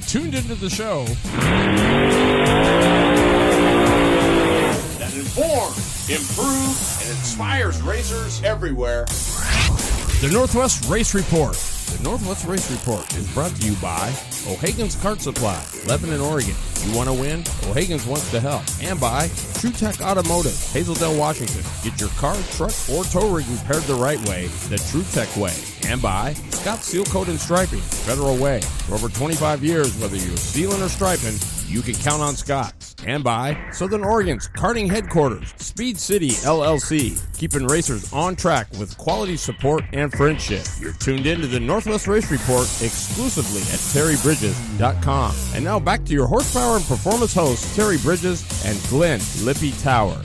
tuned into the show that informs, improves, and inspires racers everywhere. The Northwest Race Report. The Northwest Race Report is brought to you by O'Hagan's Kart Supply, Lebanon, Oregon. You want to win? O'Hagan's wants to help. And by True Tech Automotive, Hazeldale, Washington. Get your car, truck, or tow rig repaired the right way, the True Tech way. And by Scott Seal Coat and Striping, Federal Way. For over 25 years, whether you're sealing or striping, you can count on Scott. And by Southern Oregon's karting headquarters, Speed City LLC, keeping racers on track with quality support and friendship. You're tuned in to the Northwest Race Report exclusively at terrybridges.com. And now back to your horsepower and performance hosts, Terry Bridges and Glenn Lippy Tower.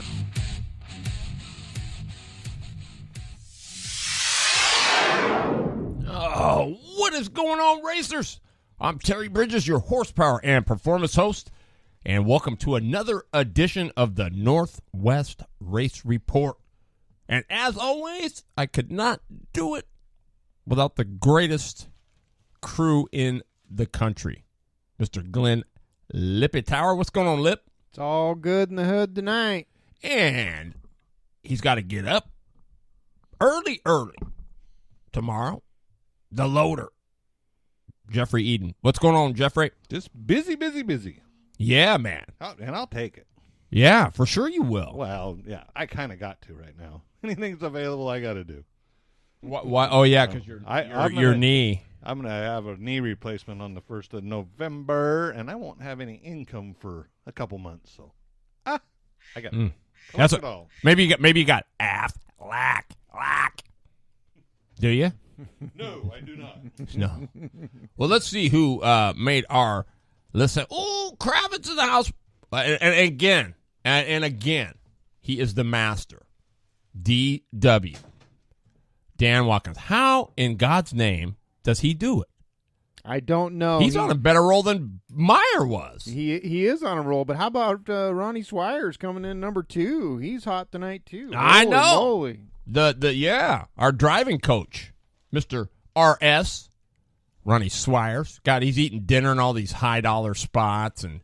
Oh, what is going on, racers? I'm Terry Bridges, your horsepower and performance host, and welcome to another edition of the Northwest Race Report. And as always, I could not do it without the greatest crew in the country, Mr. Glenn Lippy Tower. What's going on, Lip? It's all good in the hood tonight. And he's got to get up early tomorrow. The loader, Jeffrey Eden. What's going on, Jeffrey? Just busy. Yeah, man. And I'll take it. Yeah, for sure you will. Well, yeah, I kind of got to right now. Anything's available, I got to do. Why? Oh, yeah, because your knee. I'm going to have a knee replacement on the 1st of November, and I won't have any income for a couple months. So, I got That's it all. Maybe you got lack. Do you? No, I do not. No. Well, let's see who made our list. Oh, Kravitz in the house. And again, he is the master. DW. Dan Watkins. How in God's name does he do it? I don't know. He's on a better roll than Meyer was. He is on a roll, but how about Ronnie Swires coming in number 2? He's hot tonight, too. I know. Holy. Our driving coach, Mr. R.S., Ronnie Swires. God, he's eating dinner in all these high-dollar spots and,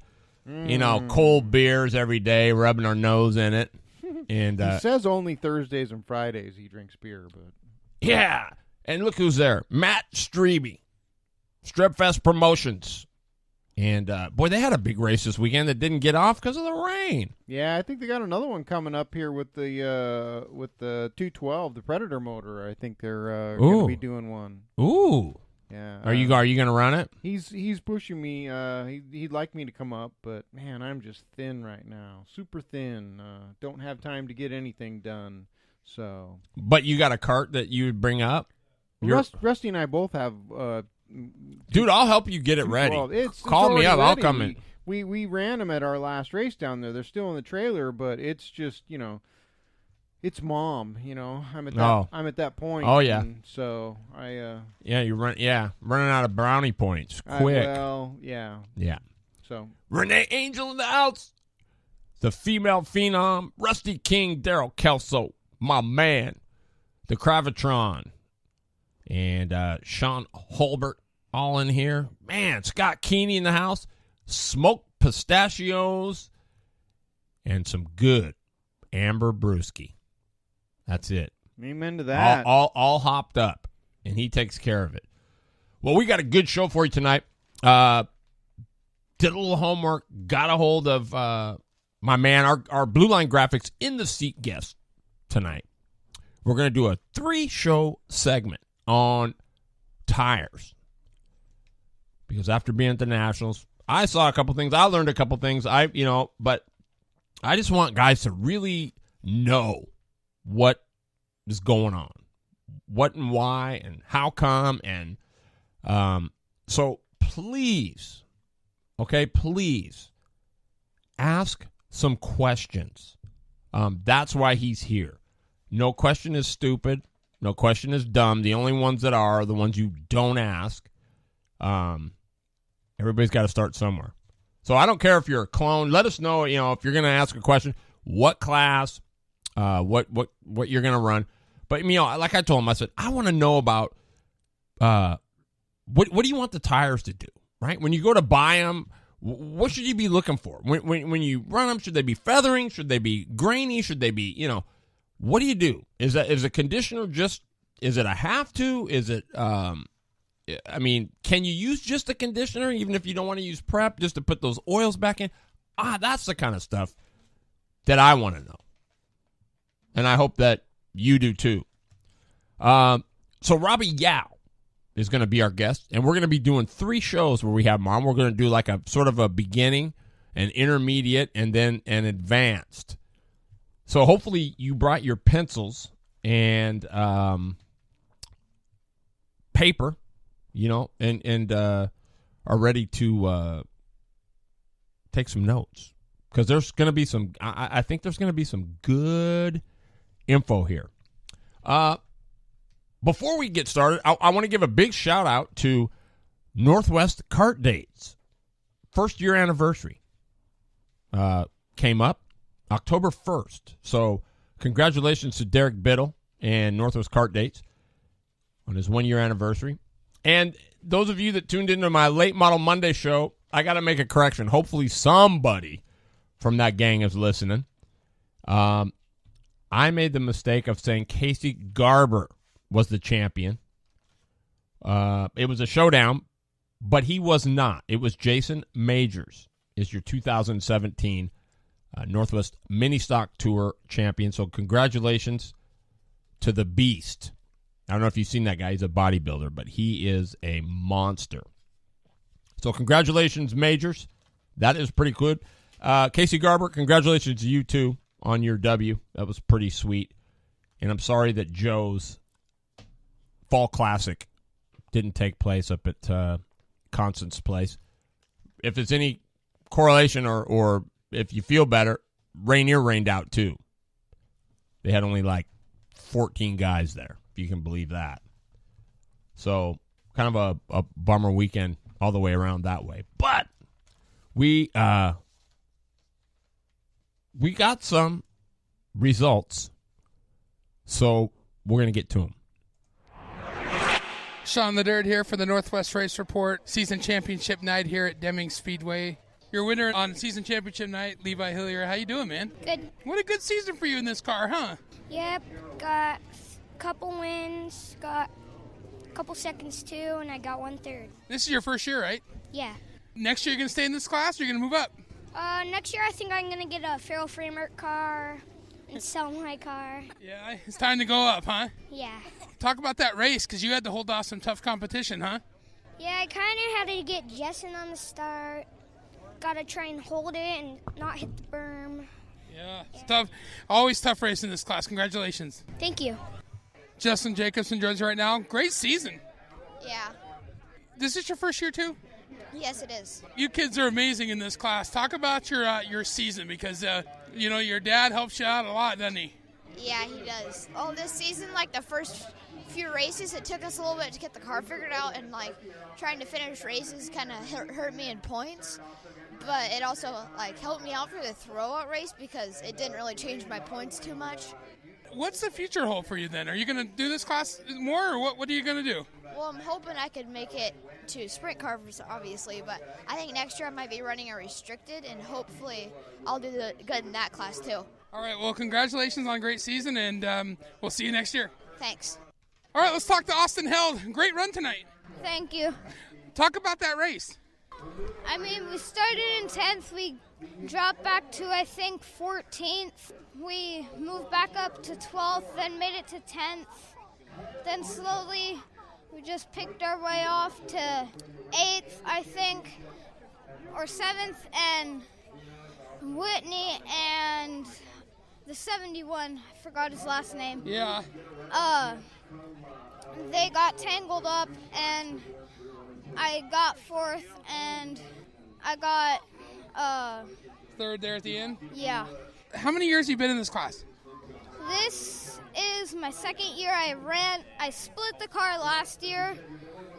cold beers every day, rubbing our nose in it. And he says only Thursdays and Fridays he drinks beer, but... Yeah, and look who's there. Matt Strebe, Strepfest Promotions. And, boy, they had a big race this weekend that didn't get off because of the rain. Yeah, I think they got another one coming up here with the 212, the Predator motor. I think they're going to be doing one. Ooh. Yeah. Are you going to run it? He's pushing me. He'd like me to come up, but, man, I'm just thin right now. Super thin. Don't have time to get anything done. So. But you got a cart that you would bring up? Rusty and I both have... Dude, I'll help you get it ready. Call me up. Ready. I'll come in. We ran them at our last race down there. They're still in the trailer, but it's just, it's mom, I'm at that point. Oh, yeah. So I running out of brownie points quick. Yeah. So Renee Angel in the house. The female phenom, Rusty King, Daryl Kelso, my man, the Kravitron. And Sean Holbert all in here. Man, Scott Keeney in the house. Smoked pistachios. And some good Amber Brewski. That's it. Amen to that. All hopped up. And he takes care of it. Well, we got a good show for you tonight. Did a little homework. Got a hold of my man, our Blue Line Graphics in the seat guest tonight. We're going to do a 3-show segment on tires. Because after being at the Nationals, I saw a couple things. I learned a couple things. But I just want guys to really know what is going on. What and why and how come. And so please ask some questions. That's why he's here. No question is stupid. No question is dumb. The only ones that are the ones you don't ask. Everybody's got to start somewhere. So I don't care if you're a clone. Let us know, if you're going to ask a question, what class, what you're going to run. But, like I told him, I said, I want to know about what do you want the tires to do? right? When you go to buy them, what should you be looking for? When you run them, should they be feathering? Should they be grainy? Should they be, what do you do? Is a conditioner just, is it a have to? Is it, can you use just a conditioner even if you don't want to use prep just to put those oils back in? That's the kind of stuff that I want to know. And I hope that you do too. So Robby Yao is going to be our guest, and we're going to be doing 3 shows where we have him on. We're going to do like a sort of a beginning, an intermediate, and then an advanced. So hopefully you brought your pencils and paper, and are ready to take some notes, because there's going to be some. I think there's going to be some good info here. Before we get started, I want to give a big shout out to Northwest Kart Dates. First year anniversary came up October 1st. So congratulations to Derek Biddle and Northwest Kart Dates on his 1 year anniversary. And those of you that tuned into my Late Model Monday show, I got to make a correction. Hopefully somebody from that gang is listening. I made the mistake of saying Casey Garber was the champion. It was a showdown, but he was not. It was Jason Majors is your 2017 Northwest Mini Stock Tour champion. So congratulations to the Beast. I don't know if you've seen that guy. He's a bodybuilder, but he is a monster. So congratulations, Majors. That is pretty good. Casey Garber, congratulations to you, too, on your W. That was pretty sweet. And I'm sorry that Joe's Fall Classic didn't take place up at Constance Place. If there's any correlation or if you feel better, Rainier rained out, too. They had only like 14 guys there, if you can believe that. So kind of a bummer weekend all the way around that way. But we got some results, so we're going to get to them. Sean the Dirt here for the Northwest Race Report Season Championship Night here at Deming Speedway. Your winner on Season Championship Night, Levi Hillier. How you doing, man? Good. What a good season for you in this car, huh? Yep, got a couple wins, got a couple seconds too, and I got 1/3. This is your first year, right? Yeah. Next year you're going to stay in this class or you're going to move up? Next year I think I'm going to get a Farrell Framework car and sell my car. Yeah, it's time to go up, huh? Yeah. Talk about that race, because you had to hold off some tough competition, huh? Yeah, I kind of had to get Jessen on the start. Got to try and hold it and not hit the berm. Yeah, it's tough. Always tough race in this class. Congratulations. Thank you. Justin Jacobson joins right now. Great season. Yeah. This is your first year, too? Yes, it is. You kids are amazing in this class. Talk about your season, because, your dad helps you out a lot, doesn't he? Yeah, he does. Oh, this season, the first few races, it took us a little bit to get the car figured out, and, trying to finish races kind of hurt me in points. But it also, helped me out for the throwout race because it didn't really change my points too much. What's the future hold for you then? Are you going to do this class more, or what are you going to do? Well, I'm hoping I could make it to sprint cars, obviously, but I think next year I might be running a restricted, and hopefully I'll do good in that class too. All right, well, congratulations on a great season, and we'll see you next year. Thanks. All right, let's talk to Austin Held. Great run tonight. Thank you. Talk about that race. We started in 10th. We dropped back to, I think, 14th. We moved back up to 12th, then made it to 10th. Then slowly we just picked our way off to 8th, I think, or 7th, and Whitney and the 71, I forgot his last name. Yeah. They got tangled up, and I got 4th, and I got, third there at the end? Yeah. How many years have you been in this class? This is my second year. I split the car last year,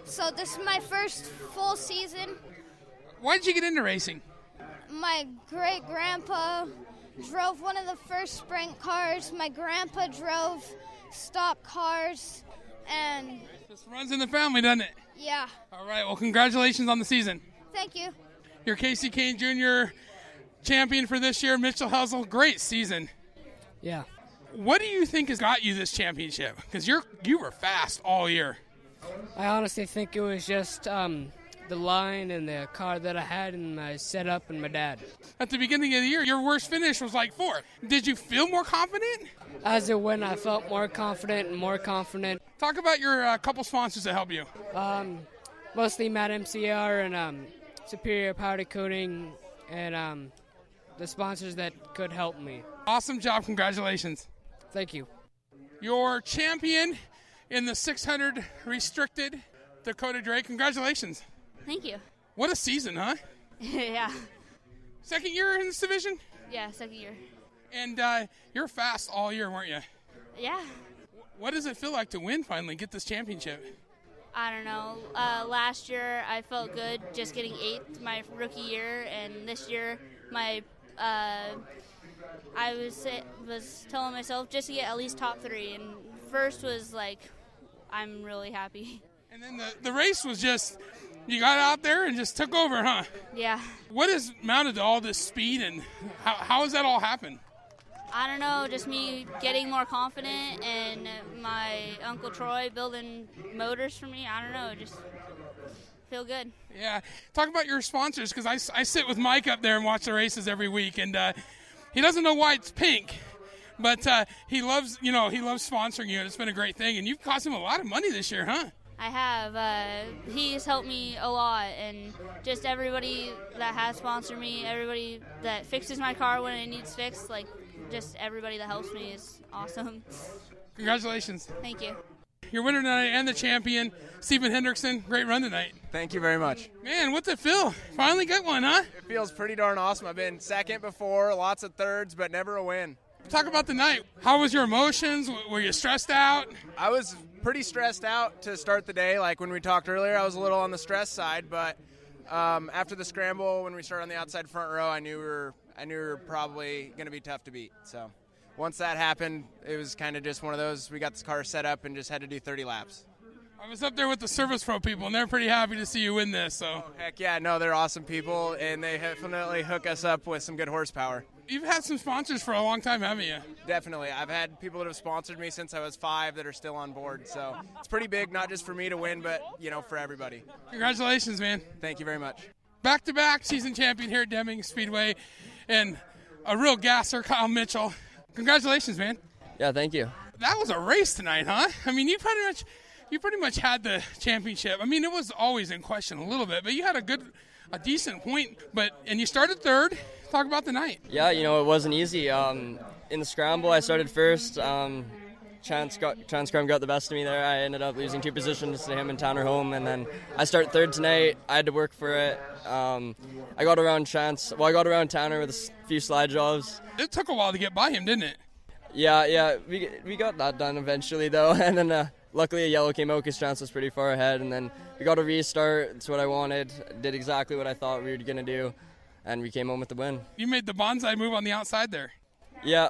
so this is my first full season. Why did you get into racing? My great-grandpa drove one of the first sprint cars. My grandpa drove stock cars, and This runs in the family, doesn't it? yeah. All right, well, congratulations on the season. Thank you. You're Casey Kane Jr. champion for this year. Mitchell Hustle, great season. Yeah. What do you think has got you this championship? Because you were fast all year. I honestly think it was just the line and the car that I had and my setup and my dad. At the beginning of the year, your worst finish was like 4th. Did you feel more confident? As it went, I felt more confident and more confident. Talk about your couple sponsors that help you. Mostly Matt MCR and Superior Powder Coating and the sponsors that could help me. Awesome job. Congratulations. Thank you. Your champion in the 600 restricted, Dakota Drake. Congratulations. Thank you. What a season, huh? Yeah. Second year in this division? Yeah, second year. And you're fast all year, weren't you? Yeah. What does it feel like to win finally, get this championship? I don't know. Last year I felt good just getting 8th my rookie year, and this year I was telling myself just to get at least top 3, and first was like, I'm really happy. And then the race was just, you got out there and just took over, huh? Yeah. What has mounted to all this speed, and how has that all happened? I don't know, just me getting more confident and my Uncle Troy building motors for me. I don't know, just feel good. Yeah. Talk about your sponsors, because I sit with Mike up there and watch the races every week, and he doesn't know why it's pink, but he loves sponsoring you, and it's been a great thing. And you've cost him a lot of money this year, huh? I have. He's helped me a lot, and just everybody that has sponsored me, everybody that fixes my car when it needs fixed, like just everybody that helps me is awesome. Congratulations. Thank you. Your winner tonight and the champion, Stephen Hendrickson. Great run tonight. Thank you very much. Man, what's it feel? Finally got one, huh? It feels pretty darn awesome. I've been second before, lots of thirds, but never a win. Talk about the night. How was your emotions? Were you stressed out? I was pretty stressed out to start the day. Like when we talked earlier, I was a little on the stress side, but after the scramble, when we started on the outside front row, I knew we were probably going to be tough to beat. So once that happened, it was kind of just one of those, we got this car set up and just had to do 30 laps. I was up there with the Service Pro people, and they're pretty happy to see you win this. So. Oh, heck yeah, no, they're awesome people, and they definitely hook us up with some good horsepower. You've had some sponsors for a long time, haven't you? Definitely. I've had people that have sponsored me since I was 5 that are still on board. So it's pretty big, not just for me to win, but, for everybody. Congratulations, man. Thank you very much. Back-to-back season champion here at Deming Speedway, and a real gasser, Kyle Mitchell. Congratulations, man. Yeah, thank you. That was a race tonight, huh? I mean, you pretty much had the championship. I mean, it was always in question a little bit, but you had a decent point. And you started 3rd. Talk about the night. Yeah, it wasn't easy. In the scramble, I started first. Transcrom got the best of me there. I ended up losing 2 positions to him and Tanner Home, and then I start 3rd tonight. I had to work for it. I got around I got around Tanner with a few slide jobs. It took a while to get by him, didn't it? Yeah, we got that done eventually, though, and then luckily a yellow came out because Chance was pretty far ahead, and then we got a restart. That's what I wanted. Did exactly what I thought we were going to do, and we came home with the win. You made the bonsai move on the outside there. Yeah.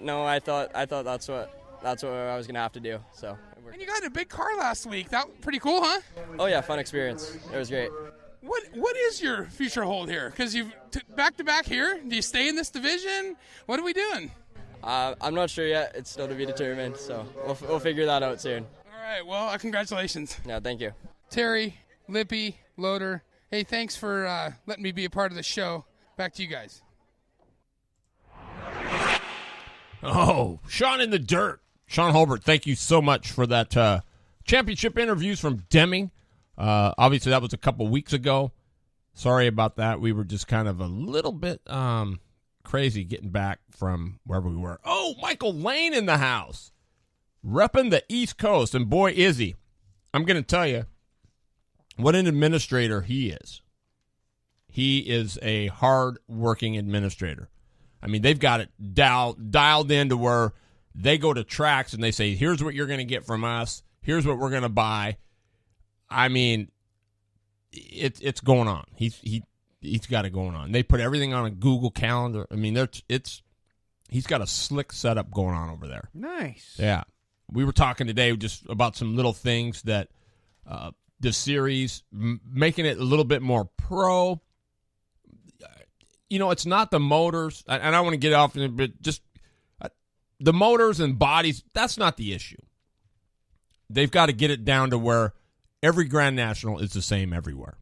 No, I thought that's what I was going to have to do. So. And you got a big car last week. That was pretty cool, huh? Oh yeah, fun experience. It was great. What is your future hold here? Because you've back-to-back here. Do you stay in this division? What are we doing? I'm not sure yet. It's still to be determined, so we'll figure that out soon. All right, well, congratulations. Yeah, thank you. Terry, Lippy, Loader, hey, thanks for letting me be a part of the show. Back to you guys. Oh, Sean in the dirt. Sean Holbert, thank you so much for that championship interviews from Deming. Obviously, that was a couple weeks ago. Sorry about that. We were just kind of a little bit crazy getting back from wherever we were. Oh, Michael Lane in the house. Repping the East Coast. And boy, is he. I'm going to tell you what an administrator he is. He is a hard-working administrator. I mean, they've got it dialed in to where they go to tracks and they say, here's what you're going to get from us. Here's what we're going to buy. I mean, it's going on. He's got it going on. They put everything on a Google Calendar. I mean, he's got a slick setup going on over there. Nice. Yeah. We were talking today just about some little things that the series, making it a little bit more pro. It's not the motors, and I don't want to get off, but just the motors and bodies, that's not the issue. They've got to get it down to where every Grand National is the same everywhere.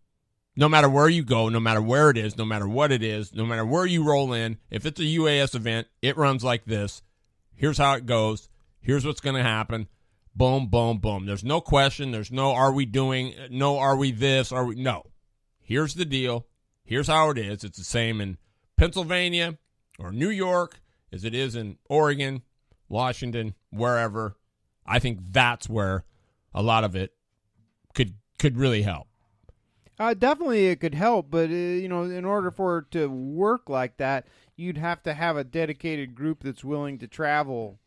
No matter where you go, no matter where it is, no matter what it is, no matter where you roll in, if it's a UAS event, it runs like this. Here's how it goes. Here's what's going to happen. Boom, boom, boom. There's no question. There's no are we doing, no are we this, are we, no. Here's the deal. Here's how it is. It's the same in Pennsylvania or New York as it is in Oregon, Washington, wherever. I think that's where a lot of it could really help. Definitely it could help, but, in order for it to work like that, you'd have to have a dedicated group that's willing to travel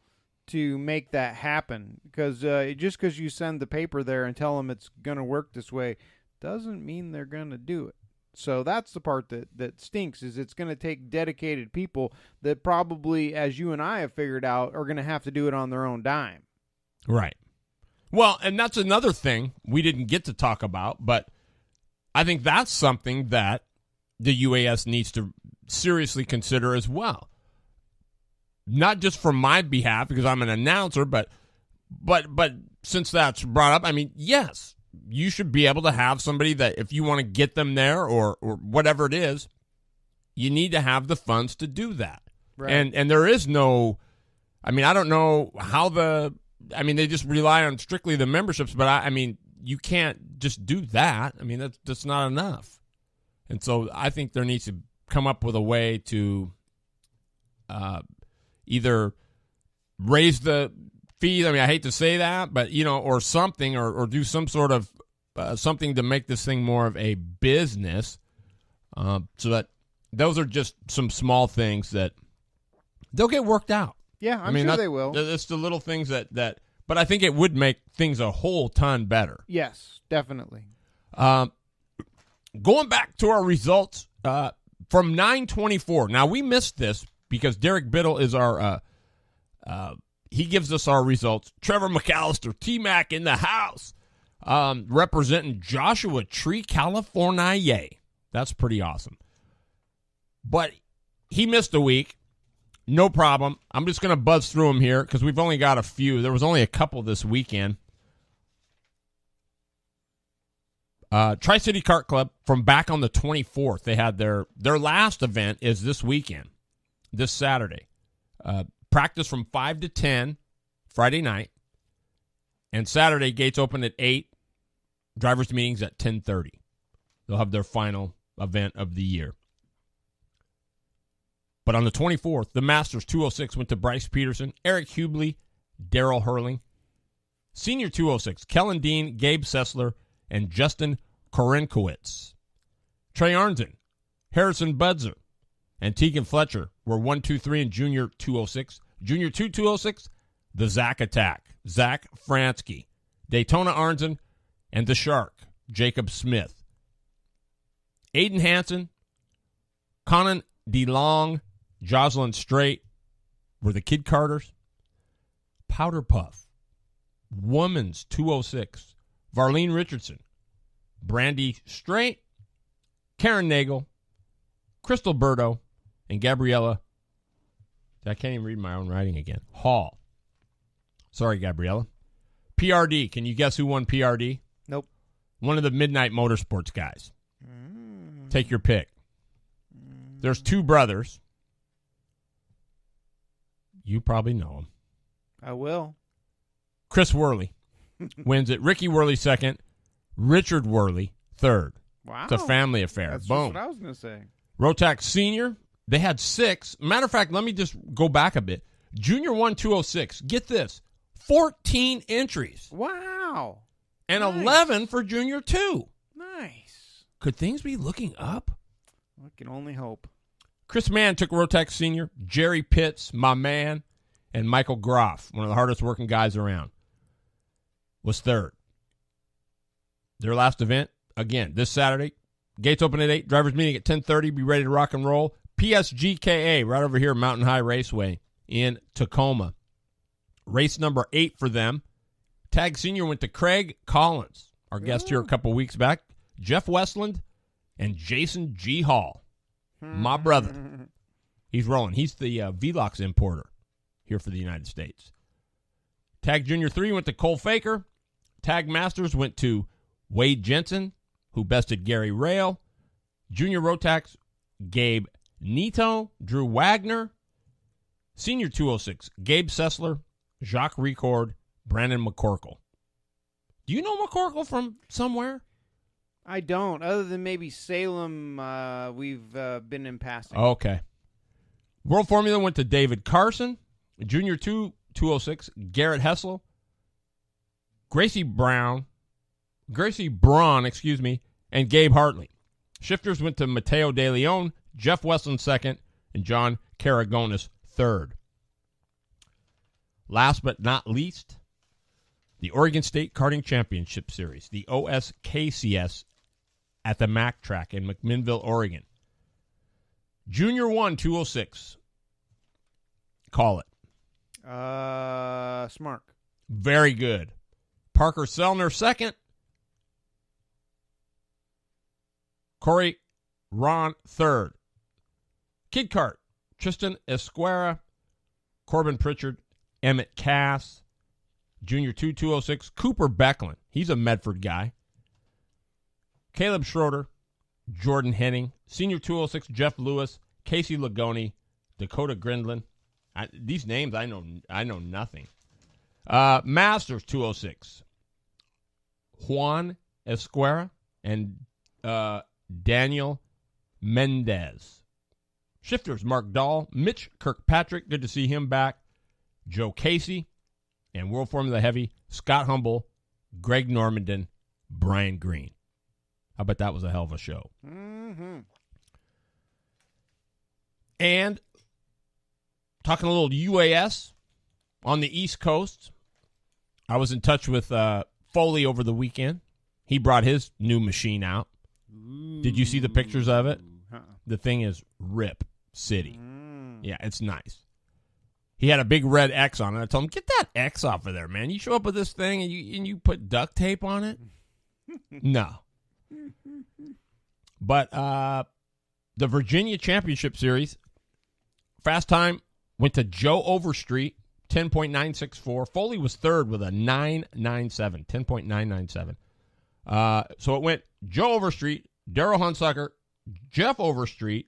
to make that happen. Because just because you send the paper there and tell them it's going to work this way doesn't mean they're going to do it. So that's the part that stinks, is it's going to take dedicated people that probably, as you and I have figured out, are going to have to do it on their own dime. Right. Well, and that's another thing we didn't get to talk about, but I think that's something that the UAS needs to seriously consider as well. Not just for my behalf, because I'm an announcer, but since that's brought up, I mean, yes, you should be able to have somebody that if you want to get them there or whatever it is, you need to have the funds to do that. Right. And there is no, I mean, I don't know how they just rely on strictly the memberships, but I mean, you can't just do that. I mean, that's not enough. And so I think there needs to come up with a way to either raise the fees. I mean, I hate to say that, but, or something, or do some sort of something to make this thing more of a business, so that those are just some small things that they'll get worked out. Yeah, I mean, sure they will. It's the little things that but I think it would make things a whole ton better. Yes, definitely. Going back to our results from 9/24. Now, we missed this because Derek Biddle is our he gives us our results. Trevor McAllister, T-Mac in the house, representing Joshua Tree, California. That's pretty awesome. But he missed a week. No problem. I'm just going to buzz through them here because we've only got a few. There was only a couple this weekend. Tri-City Kart Club from back on the 24th. They had their last event is this weekend, this Saturday. Practice from 5 to 10 Friday night. And Saturday, gates open at 8. Drivers' meetings at 10:30. They'll have their final event of the year. But on the 24th, the Masters 206 went to Bryce Peterson, Eric Hubley, Daryl Hurling. Senior 206, Kellen Dean, Gabe Sessler, and Justin Korenkowitz. Trey Arnzen, Harrison Budzer, and Tegan Fletcher were 1, 2, 3 in Junior 206. Junior 206, the Zach Attack, Zach Fransky, Daytona Arnzen, and the Shark, Jacob Smith. Aiden Hansen, Conan DeLong, Jocelyn Strait were the Kid Carters. Powder Puff, Women's 206, Varlene Richardson, Brandy Strait, Karen Nagel, Crystal Burdo, and Gabriella. I can't even read my own writing again. Hall. Sorry, Gabriella. PRD. Can you guess who won PRD? Nope. One of the Midnight Motorsports guys. Take your pick. There's two brothers. You probably know them. I will. Chris Worley wins it. Ricky Worley second. Richard Worley third. Wow. It's a family affair. That's Boom. just what I was going to say. Rotax Senior, they had 6. Matter of fact, let me just go back a bit. Junior 1 206. Get this. 14 entries. Wow. And nice. 11 for Junior 2. Nice. Could things be looking up? I can only hope. Chris Mann took Rotax Senior. Jerry Pitts, my man, and Michael Groff, one of the hardest working guys around, was third. Their last event, again, this Saturday. Gates open at 8. Drivers meeting at 10:30. Be ready to rock and roll. PSGKA right over here, Mountain High Raceway in Tacoma. Race number 8 for them. Tag Senior went to Craig Collins. our guest here a couple weeks back, Jeff Westland and Jason G. Hall. My brother. He's rolling. He's the Velox importer here for the United States. Tag Junior 3 went to Cole Faker. Tag Masters went to Wade Jensen, who bested Gary Rail. Junior Rotax, Gabe Nito, Drew Wagner. Senior 206, Gabe Sessler, Jacques Ricord, Brandon McCorkle. Do you know McCorkle from somewhere? I don't, other than maybe Salem. We've been in passing. Okay. World Formula went to David Carson. Junior 206, Garrett Hessel. Gracie Braun, and Gabe Hartley. Shifters went to Mateo De Leon, Jeff Westland second, and John Caragonis third. Last but not least, the Oregon State Karting Championship Series, the OSKCS, at the Mack Track in McMinnville, Oregon. Junior 1, 206. Call it. Smart. Very good. Parker Sellner second. Corey Ron third. Kid Kart, Tristan Esquera, Corbin Pritchard, Emmett Cass. Junior 2, 206, Cooper Becklin. He's a Medford guy. Caleb Schroeder, Jordan Henning. Senior 206, Jeff Lewis, Casey Lagoni, Dakota Grindlin. These names, I know nothing. Masters 206, Juan Esquera and Daniel Mendez. Shifters, Mark Dahl, Mitch Kirkpatrick, good to see him back, Joe Casey, and World Formula Heavy, Scott Humble, Greg Normandin, Brian Green. How about that was a hell of a show? Mm-hmm. And talking a little UAS on the East Coast, I was in touch with Foley over the weekend. He brought his new machine out. Ooh. Did you see the pictures of it? The thing is Rip City. Yeah, it's nice. He had a big red X on it. I told him, get that X off of there, man. You show up with this thing and you put duct tape on it? No. But the Virginia Championship Series, fast time went to Joe Overstreet, 10.964. Foley was third with a 997, 10.997. So it went Joe Overstreet, Darrell Hunsucker, Jeff Overstreet,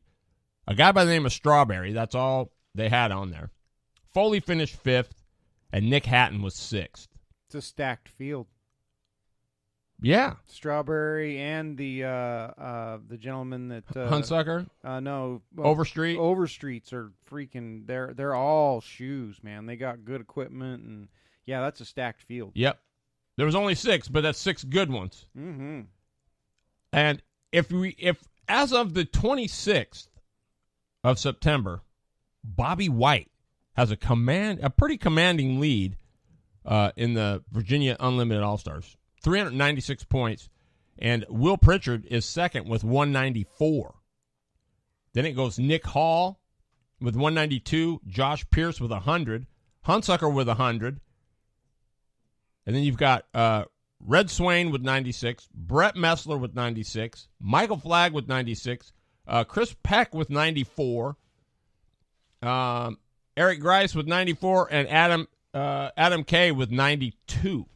a guy by the name of Strawberry. That's all they had on there. Foley finished fifth, and Nick Hatton was sixth. It's a stacked field. Yeah. Strawberry and the gentleman that Hunsucker? No. Overstreet? Overstreets are freaking they're all shoes, man. They got good equipment, and yeah, that's a stacked field. Yep. There was only 6, but that's 6 good ones. Mm-hmm. And if as of the 26th of September, Bobby White has a pretty commanding lead in the Virginia Unlimited All-Stars. 396 points, and Will Pritchard is second with 194. Then it goes Nick Hall with 192, Josh Pierce with 100, Hunsucker with 100, and then you've got Red Swain with 96, Brett Messler with 96, Michael Flagg with 96, Chris Peck with 94, Eric Grice with 94, and Adam Kay with 92.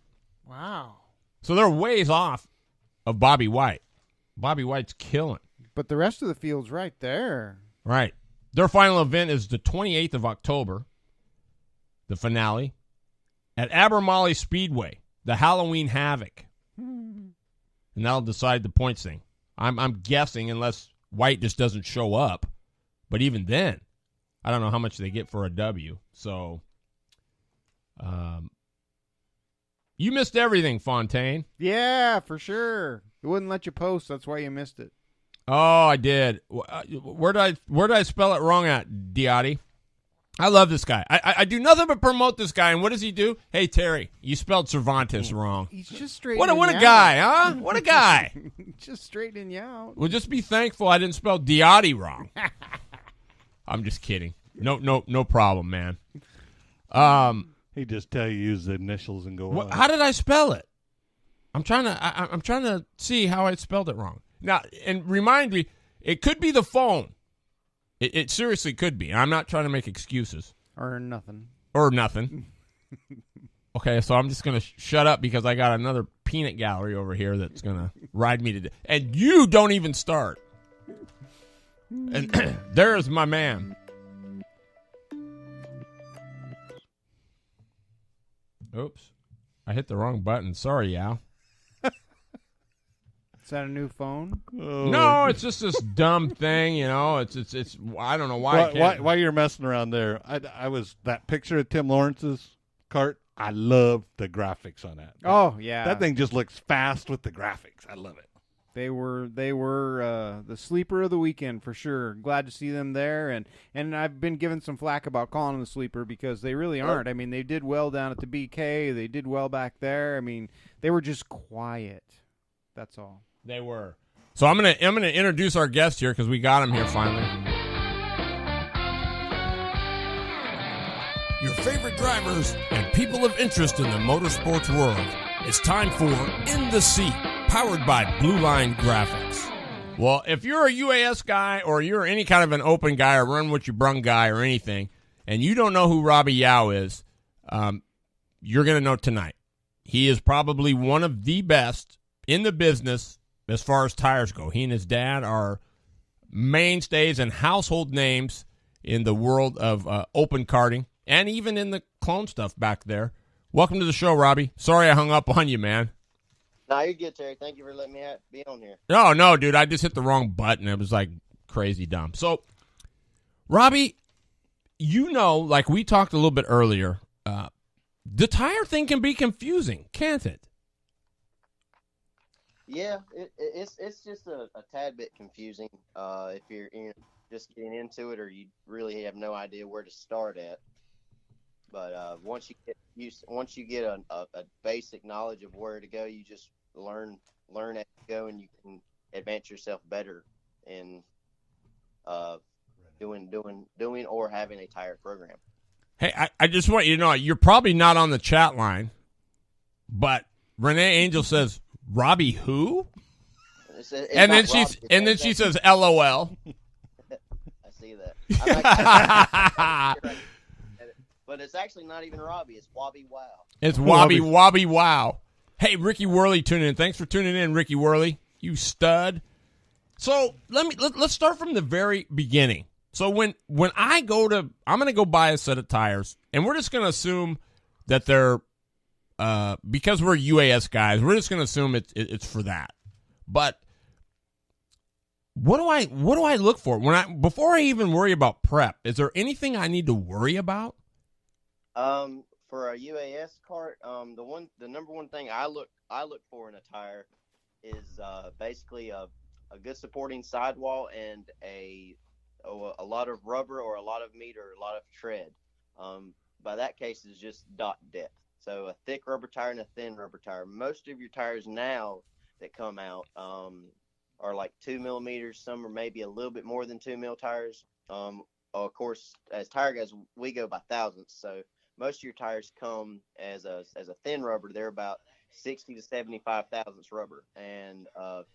Wow. So they're ways off of Bobby White. Bobby White's killing. But the rest of the field's right there. Right. Their final event is the 28th of October, the finale, at Abermalley Speedway, the Halloween Havoc. And that'll decide the points thing. I'm guessing, unless White just doesn't show up. But even then, I don't know how much they get for a W. So, you missed everything, Fontaine. Yeah, for sure. It wouldn't let you post. That's why you missed it. Oh, I did. Where did I spell it wrong at, Diotti? I love this guy. I do nothing but promote this guy. And what does he do? Hey, Terry, you spelled Cervantes wrong. He's just straightening What a guy, huh? What a guy. Just straightening you out. Well, just be thankful I didn't spell Diotti wrong. I'm just kidding. No problem, man. He just tell you use the initials and go on. How did I spell it? I'm trying to see how I spelled it wrong. Now, and remind me, it could be the phone. It seriously could be. I'm not trying to make excuses. Or nothing. Okay, so I'm just going to shut up because I got another peanut gallery over here that's going to ride me to death. And you don't even start. And there's my man. Oops. I hit the wrong button. Sorry, Al. Is that a new phone? No, it's just this dumb thing, you know. It's I don't know why. Why you're messing around there? I was that picture of Tim Lawrence's cart. I love the graphics on that. Oh yeah, that thing just looks fast with the graphics. I love it. They were the sleeper of the weekend for sure. Glad to see them there, and I've been given some flack about calling them the sleeper because they really aren't. I mean, they did well down at the BK. They did well back there. I mean, they were just quiet. That's all. They were. So I'm gonna introduce our guest here because we got him here finally. Your favorite drivers and people of interest in the motorsports world. It's time for In the Seat, powered by Blue Line Graphics. Well, if you're a UAS guy or you're any kind of an open guy or run what you brung guy or anything, and you don't know who Robby Yao is, you're gonna know tonight. He is probably one of the best in the business as far as tires go. He and his dad are mainstays and household names in the world of open karting and even in the clone stuff back there. Welcome to the show, Robby. Sorry I hung up on you, man. No, you're good, Terry. Thank you for letting me be on here. No, dude. I just hit the wrong button. It was like crazy dumb. So, Robby, you know, like we talked a little bit earlier, the tire thing can be confusing, can't it? Yeah, it's just a tad bit confusing if you're just getting into it or you really have no idea where to start at. But once you get a basic knowledge of where to go, you just learn as you go, and you can advance yourself better in doing or having a tire program. Hey, I just want you to know you're probably not on the chat line, but Renee Angel says, Robby who? It's and then she says LOL. I see that. But it's actually not even Robby. It's Wobby Wow. It's Wobby Wow. Hey, Ricky Worley tuning in. Thanks for tuning in, Ricky Worley. You stud. So let's start from the very beginning. So when I'm going to go buy a set of tires, and we're just going to assume that they're because we're UAS guys, we're just going to assume it's for that. But what do I look for before I even worry about prep? Is there anything I need to worry about? For a UAS cart, the number one thing I look for in a tire is basically a good supporting sidewall and a lot of rubber or a lot of meat or a lot of tread. By that case is just dot depth. So a thick rubber tire and a thin rubber tire. Most of your tires now that come out are like 2 millimeters. Some are maybe a little bit more than 2 mil tires. Of course, as tire guys, we go by thousandths. So most of your tires come as a thin rubber. They're about 60 to 75 thousandths rubber, and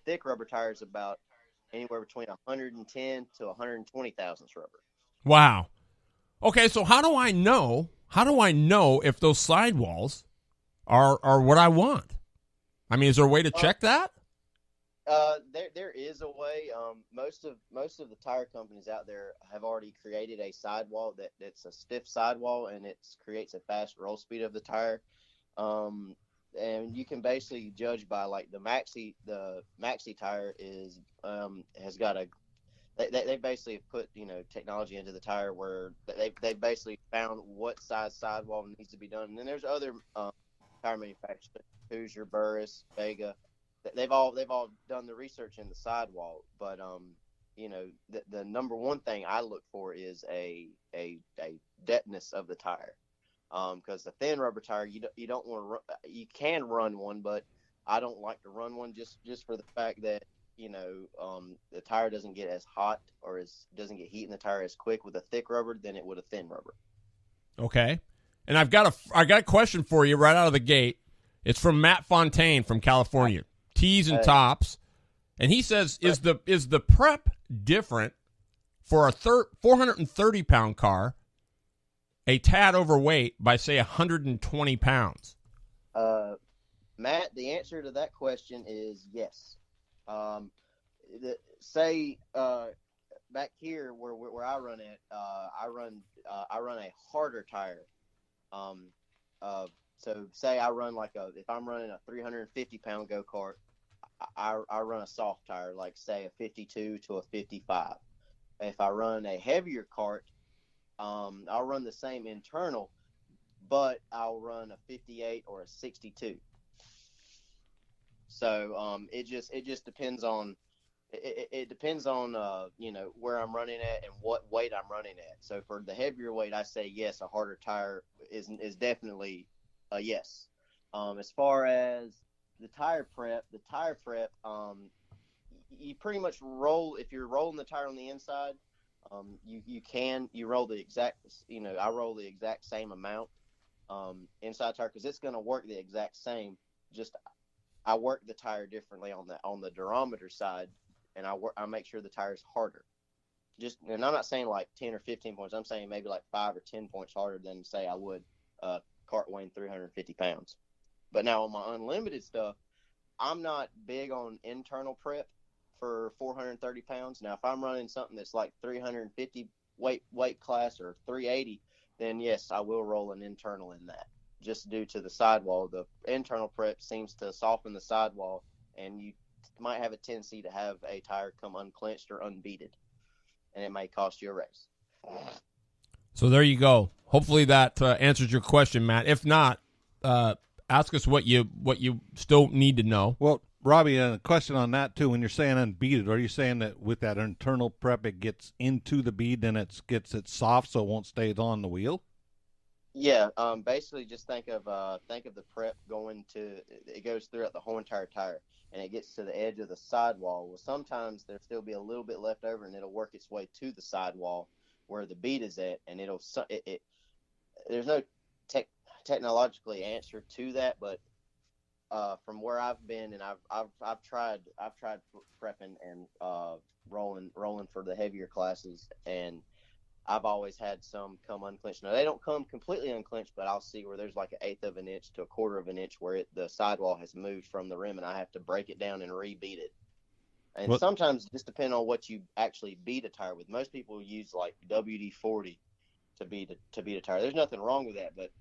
thick rubber tires about anywhere between 110 to 120 thousandths rubber. Wow. Okay, so how do I know if those sidewalls are what I want? I mean, is there a way to check that? There is a way. Most of the tire companies out there have already created a sidewall that's a stiff sidewall, and it creates a fast roll speed of the tire. And you can basically judge by like the maxi tire has got they basically have put technology into the tire where they basically found what size sidewall needs to be done. And then there's other tire manufacturers, Hoosier, Burris, Vega. They've all done the research in the sidewall, but the number one thing I look for is a depthness of the tire, because the thin rubber tire you don't want to you can run one, but I don't like to run one just for the fact that the tire doesn't get as hot or doesn't get heat in the tire as quick with a thick rubber than it would a thin rubber. Okay, and I've got a question for you right out of the gate. It's from Matt Fontaine from California. Tees and tops. And he says, is the prep different for a 430-pound car, a tad overweight by, say, 120 pounds? Matt, the answer to that question is yes. Back here where I run at, I run a harder tire. So say I run if I'm running a 350-pound go-kart, I run a soft tire, like say a 52 to a 55. If I run a heavier cart, I'll run the same internal, but I'll run a 58 or a 62. So it just depends on it depends on where I'm running at and what weight I'm running at. So for the heavier weight, I say yes, a harder tire is definitely a yes. As far as the tire prep, you pretty much roll. If you're rolling the tire on the inside, you roll the exact. I roll the exact same amount inside tire because it's going to work the exact same. Just I work the tire differently on the durometer side, and I make sure the tire's harder. And I'm not saying like 10 or 15 points. I'm saying maybe like 5 or 10 points harder than say I would cart weighing 350 pounds. But now on my unlimited stuff, I'm not big on internal prep for 430 pounds. Now, if I'm running something that's like 350 weight class or 380, then yes, I will roll an internal in that. Just due to the sidewall, the internal prep seems to soften the sidewall, and you might have a tendency to have a tire come unclenched or unbeaded, and it may cost you a race. So there you go. Hopefully that answers your question, Matt. If not, ask us what you still need to know. Well, Robby, a question on that too. When you're saying unbeaded, are you saying that with that internal prep, it gets into the bead, then it gets it soft so it won't stay on the wheel? Yeah. Basically, just think of the prep it goes throughout the whole entire tire, and it gets to the edge of the sidewall. Well, sometimes there'll still be a little bit left over, and it'll work its way to the sidewall where the bead is at, and there's no technologically answer to that, but from where I've been, and I've tried prepping and rolling for the heavier classes, and I've always had some come unclenched. Now they don't come completely unclenched, but I'll see where there's like 1/8 of an inch to 1/4 of an inch where the sidewall has moved from the rim, and I have to break it down and rebeat it. And sometimes it just depends on what you actually beat a tire with. Most people use like WD-40 to beat a tire. There's nothing wrong with that, but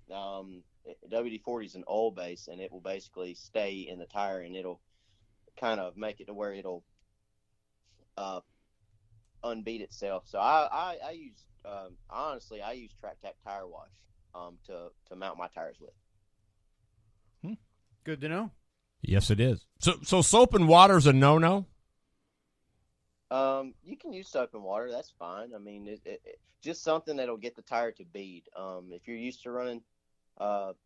WD-40 is an oil base, and it will basically stay in the tire, and it'll kind of make it to where it'll unbeat itself. So I use honestly I use Track Tack tire wash to mount my tires with. Good to know. Yes, it is. So soap and water is a no-no? You can use soap and water. That's fine. I mean, it just something that'll get the tire to bead. If you're used to running, if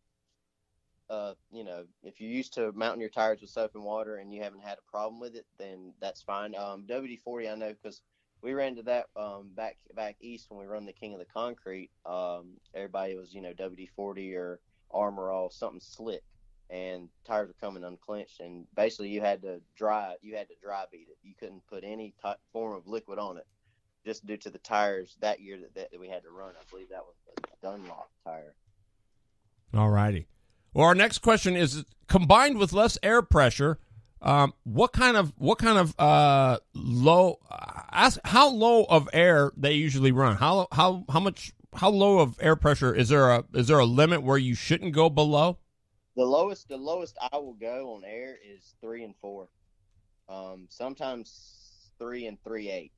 you're used to mounting your tires with soap and water and you haven't had a problem with it, then that's fine. WD-40, I know because we ran to that back east when we run the King of the Concrete. Everybody was WD-40 or Armor All, something slick, and tires were coming unclenched, and basically you had to dry beat it. You couldn't put any form of liquid on it, just due to the tires that year that we had to run. I believe that was a Dunlop tire. All righty. Well, our next question is: combined with less air pressure, what kind of low? Ask how low of air they usually run. How low of air pressure is there? Is there a limit where you shouldn't go below? The lowest I will go on air is 3 and 4. Sometimes 3 and 3/8.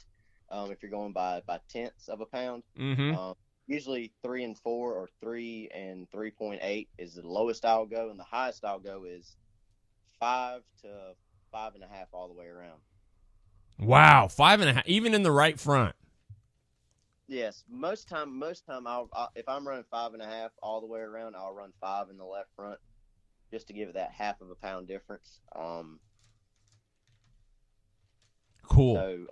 If you're going by tenths of a pound. Mm-hmm. Usually 3 and 4 or 3 and 3.8 is the lowest I'll go, and the highest I'll go is 5 to 5.5 all the way around. Wow, 5.5, even in the right front. Yes, most time I'll if I'm running 5.5 all the way around, I'll run 5 in the left front, just to give it that 1/2 pound difference. Cool. So,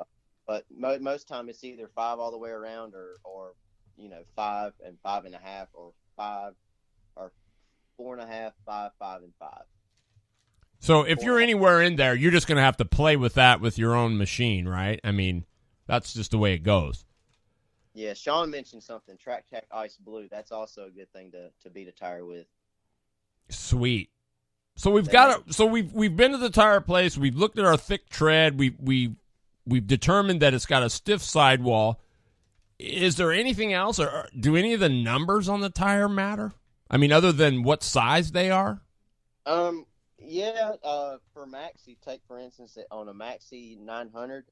but most time it's either 5 all the way around, or 5 and 5.5, or 5 or 4.5, 5, 5 and 5. So if you're anywhere in there, you're just going to have to play with that with your own machine, right? I mean, that's just the way it goes. Yeah, Sean mentioned something, Track Tech Ice Blue. That's also a good thing to beat a tire with. Sweet. So we've we've been to the tire place. We've looked at our thick tread. We've determined that it's got a stiff sidewall. Is there anything else, or do any of the numbers on the tire matter? I mean, other than what size they are? Yeah, for Maxi, take for instance on a Maxi 900,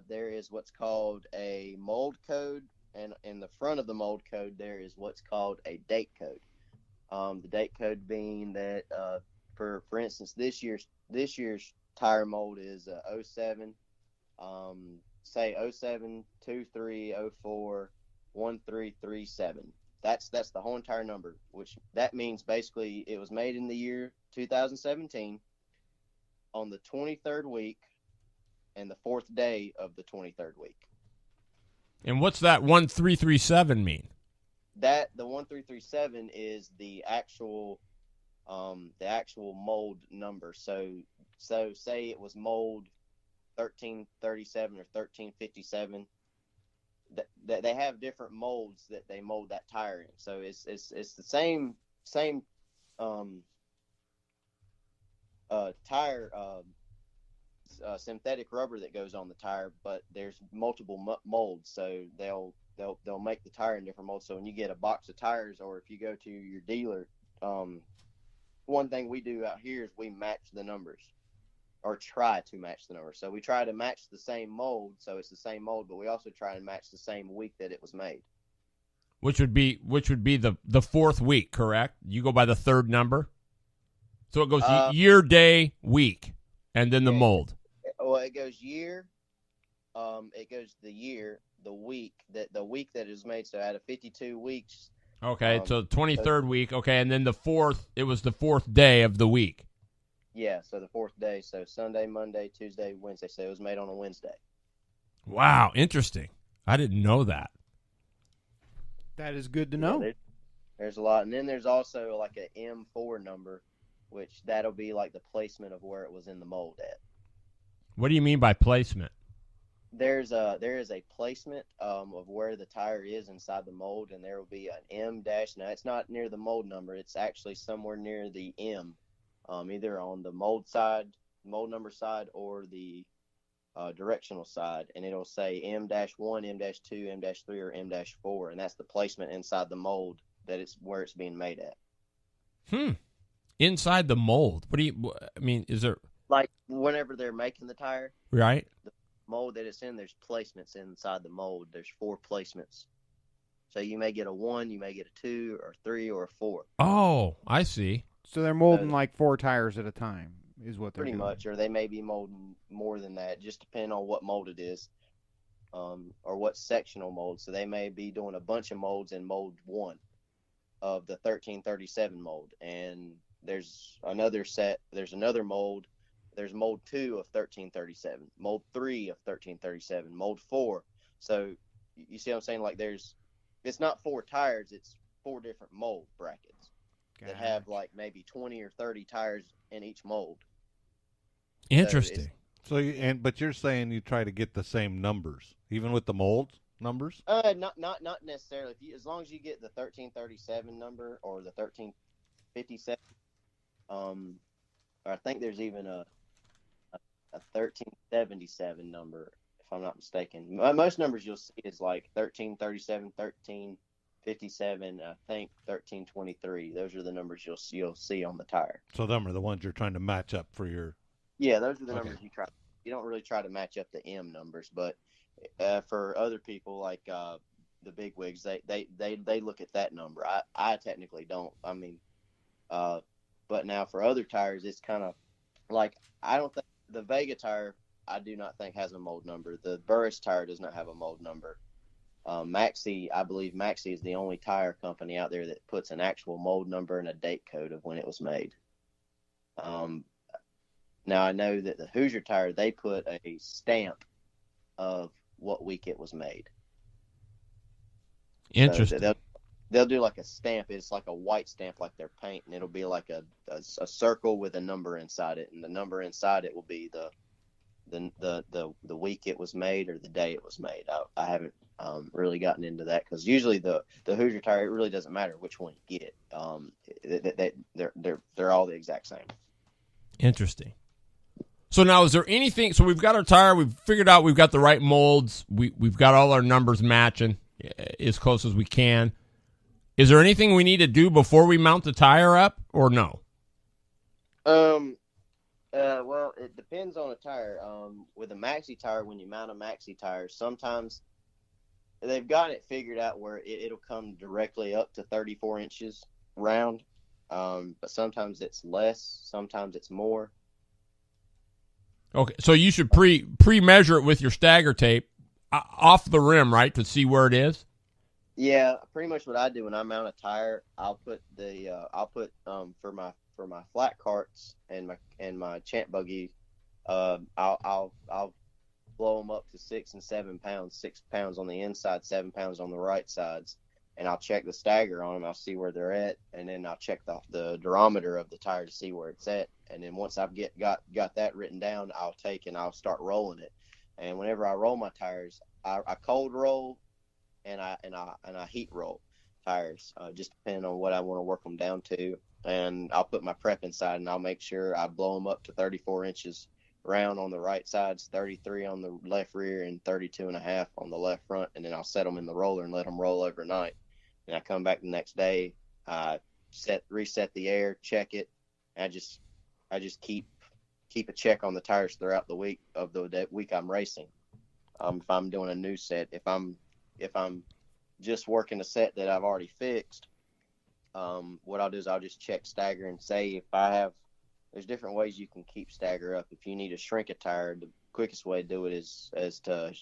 there is what's called a mold code, and in the front of the mold code there is what's called a date code. The date code being that, for instance, this year's tire mold is 07, say 07 23 04 1337. That's the whole entire number, which that means basically it was made in the year 2017 on the 23rd week and the 4th day of the 23rd week. And what's that 1337 mean? That the 1337 is the actual mold number. So say it was mold 1337 or 1357. They have different molds that they mold that tire in. So it's the same tire synthetic rubber that goes on the tire, but there's multiple molds. So they'll make the tire in different molds. So when you get a box of tires, or if you go to your dealer, one thing we do out here is we match the numbers, or try to match the numbers. So we try to match the same mold, so it's the same mold, but we also try and match the same week that it was made. Which would be the 4th week, correct? You go by the 3rd number? So it goes year, day, week, and then the mold. Well, it goes year, it goes the year, the week that it is made. So out of 52 weeks. Okay, so 23rd week, okay, and then it was the 4th day of the week. Yeah, so the 4th day, so Sunday, Monday, Tuesday, Wednesday. So it was made on a Wednesday. Wow, interesting. I didn't know that. That is good to know. Yeah, there's a lot. And then there's also like an M4 number, which that'll be like the placement of where it was in the mold at. What do you mean by placement? There is a placement of where the tire is inside the mold, and there will be an M dash. Now, it's not near the mold number. It's actually somewhere near the M. Either on the mold number side, or the directional side, and it'll say M-1, M-2, M-3, or M-4, and that's the placement inside the mold that it's where it's being made at. Inside the mold. Is there... Like, whenever they're making the tire, right? The mold that it's in, there's placements inside the mold. There's 4 placements. So you may get a 1, you may get a 2, or 3, or a 4. Oh, I see. So they're molding like 4 tires at a time, is what they're pretty doing. much, or they may be molding more than that, just depending on what mold it is, or what sectional mold. So they may be doing a bunch of molds in mold 1 of the 1337 mold, and there's another mold. There's mold 2 of 1337, mold 3 of 1337, mold 4. So you see what I'm saying? Like it's not 4 tires, it's 4 different mold brackets that have like maybe 20 or 30 tires in each mold. Interesting. But you're saying you try to get the same numbers, even with the mold numbers? Not necessarily. As long as you get the 1337 number or the 1357, or I think there's even a 1377 number, if I'm not mistaken. Most numbers you'll see is like 1337, 1357, I think 1323. Those are the numbers you'll see on the tire. So them are the ones you're trying to match up for your... Yeah, those are the numbers you try. You don't really try to match up the M numbers, but for other people like the big wigs, they look at that number. I technically don't. I mean, but now for other tires, it's kind of like, I don't think the Vega tire, I do not think has a mold number. The Burris tire does not have a mold number. Maxi, I believe Maxi is the only tire company out there that puts an actual mold number and a date code of when it was made. Now I know that the Hoosier tire, they put a stamp of what week it was made. Interesting. they'll do like a stamp. It's like a white stamp, like their paint, and it'll be like a circle with a number inside it, and the number inside it will be the week it was made or the day it was made. I haven't really gotten into that because usually the Hoosier tire, it really doesn't matter which one you get. They're all the exact same. Interesting. So now, is there anything? So we've got our tire. We've figured out we've got the right molds. We've got all our numbers matching as close as we can. Is there anything we need to do before we mount the tire up, or no? Well, it depends on the tire. With a maxi tire, when you mount a maxi tire, sometimes they've got it figured out where it'll come directly up to 34 inches round. But sometimes it's less, sometimes it's more. Okay, so you should pre-measure it with your stagger tape off the rim, right, to see where it is? Yeah, pretty much what I do when I mount a tire, I'll put for my flat carts and my champ buggy, I'll blow them up to 6 and 7 pounds, 6 pounds on the inside, 7 pounds on the right sides, and I'll check the stagger on them. I'll see where they're at, and then I'll check the durometer of the tire to see where it's at. And then once I've got that written down, I'll start rolling it. And whenever I roll my tires, I cold roll and I heat roll tires, just depending on what I want to work them down to. And I'll put my prep inside, and I'll make sure I blow them up to 34 inches round on the right sides, 33 on the left rear, and 32.5 on the left front. And then I'll set them in the roller and let them roll overnight. And I come back the next day, reset the air, check it. And I just keep a check on the tires throughout the week of the week I'm racing. If I'm doing a new set, if I'm just working a set that I've already fixed, what I'll do is I'll just check stagger and say if there's different ways you can keep stagger up. If you need to shrink a tire, the quickest way to do it is to,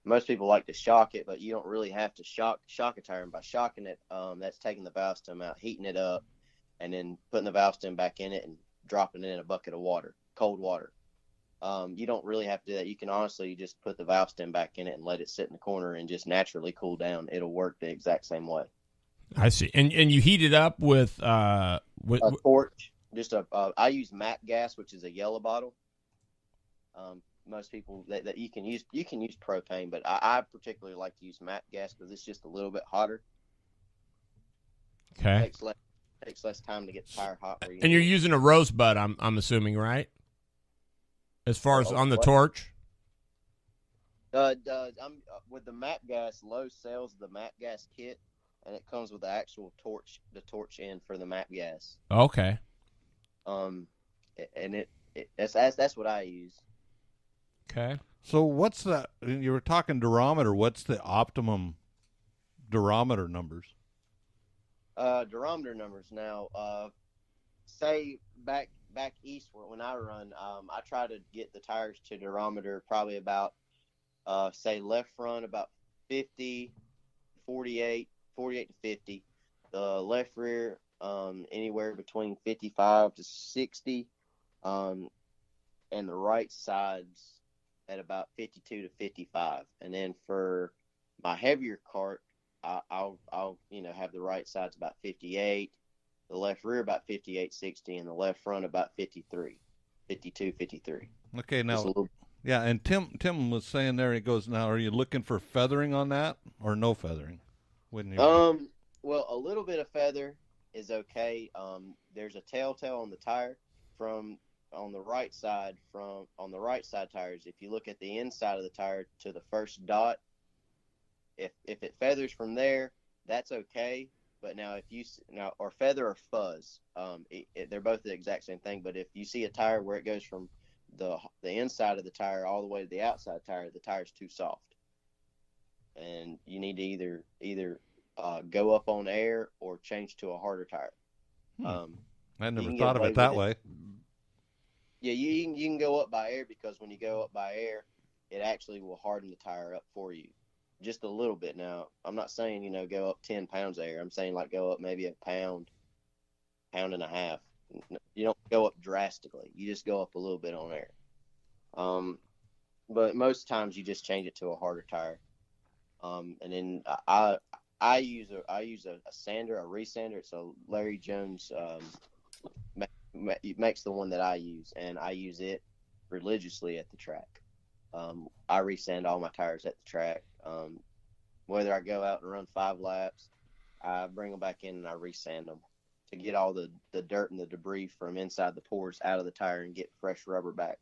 most people like to shock it, but you don't really have to shock a tire. And by shocking it, that's taking the valve stem out, heating it up, and then putting the valve stem back in it and dropping it in a bucket of water, cold water. You don't really have to do that. You can honestly just put the valve stem back in it and let it sit in the corner and just naturally cool down. It'll work the exact same way. I see. And you heat it up with a torch. Just I use MAP gas, which is a yellow bottle. Most people that you can use propane, but I particularly like to use MAP gas because it's just a little bit hotter. Okay. Takes less time to get the tire hot. And you're using a rosebud, I'm assuming, right? As far as on the torch. I'm with the MAP gas. Lowe's sells the MAP gas kit, and it comes with the actual torch, the torch end for the MAP gas. Okay. And that's what I use. Okay. So what's the? You were talking durometer. What's the optimum durometer numbers? Durometer numbers now. Say back east when I run, I try to get the tires to durometer probably about say left front about 50, 48 to 50. The left rear anywhere between 55 to 60, and the right sides at about 52 to 55. And then for my heavier cart, I'll have the right sides about 58, the left rear about 58, 60, and the left front about 53, 52, 53. Okay, now, yeah, and Tim was saying there, he goes, now, are you looking for feathering on that or no feathering? Well, a little bit of feather is okay. There's a telltale on the tire on the right side tires. If you look at the inside of the tire to the first dot, if it feathers from there, that's okay. But now or feather or fuzz, they're both the exact same thing. But if you see a tire where it goes from the inside of the tire all the way to the outside tire, the tire's too soft, and you need to either go up on air or change to a harder tire. I never thought of it that way. Yeah, you can go up by air, because when you go up by air, it actually will harden the tire up for you just a little bit. Now, I'm not saying, go up 10 pounds of air. I'm saying like go up maybe a pound and a half. You don't go up drastically. You just go up a little bit on air. But most times you just change it to a harder tire. And then I use a sander, a resander. It's a Larry Jones. Makes the one that I use, and I use it religiously at the track. I resand all my tires at the track. Whether I go out and run 5 laps, I bring them back in and I resand them to get all the dirt and the debris from inside the pores out of the tire and get fresh rubber back.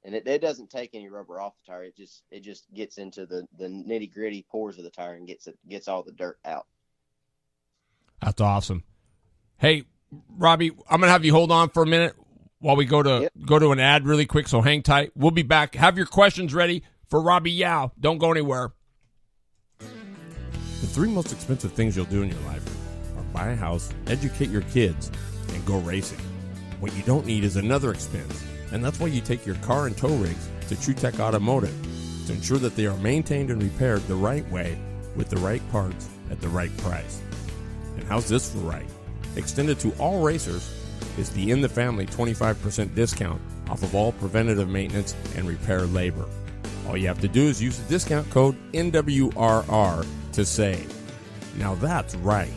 And it doesn't take any rubber off the tire. It just gets into the nitty gritty pores of the tire and gets all the dirt out. That's awesome. Hey, Robby, I'm gonna have you hold on for a minute while we go to an ad really quick. So hang tight. We'll be back. Have your questions ready for Robby Yao. Don't go anywhere. The 3 most expensive things you'll do in your life are buy a house, educate your kids, and go racing. What you don't need is another expense. And that's why you take your car and tow rigs to TruTech Automotive to ensure that they are maintained and repaired the right way with the right parts at the right price. And how's this for right? Extended to all racers is the In the Family 25% discount off of all preventative maintenance and repair labor. All you have to do is use the discount code NWRR to save. Now that's right.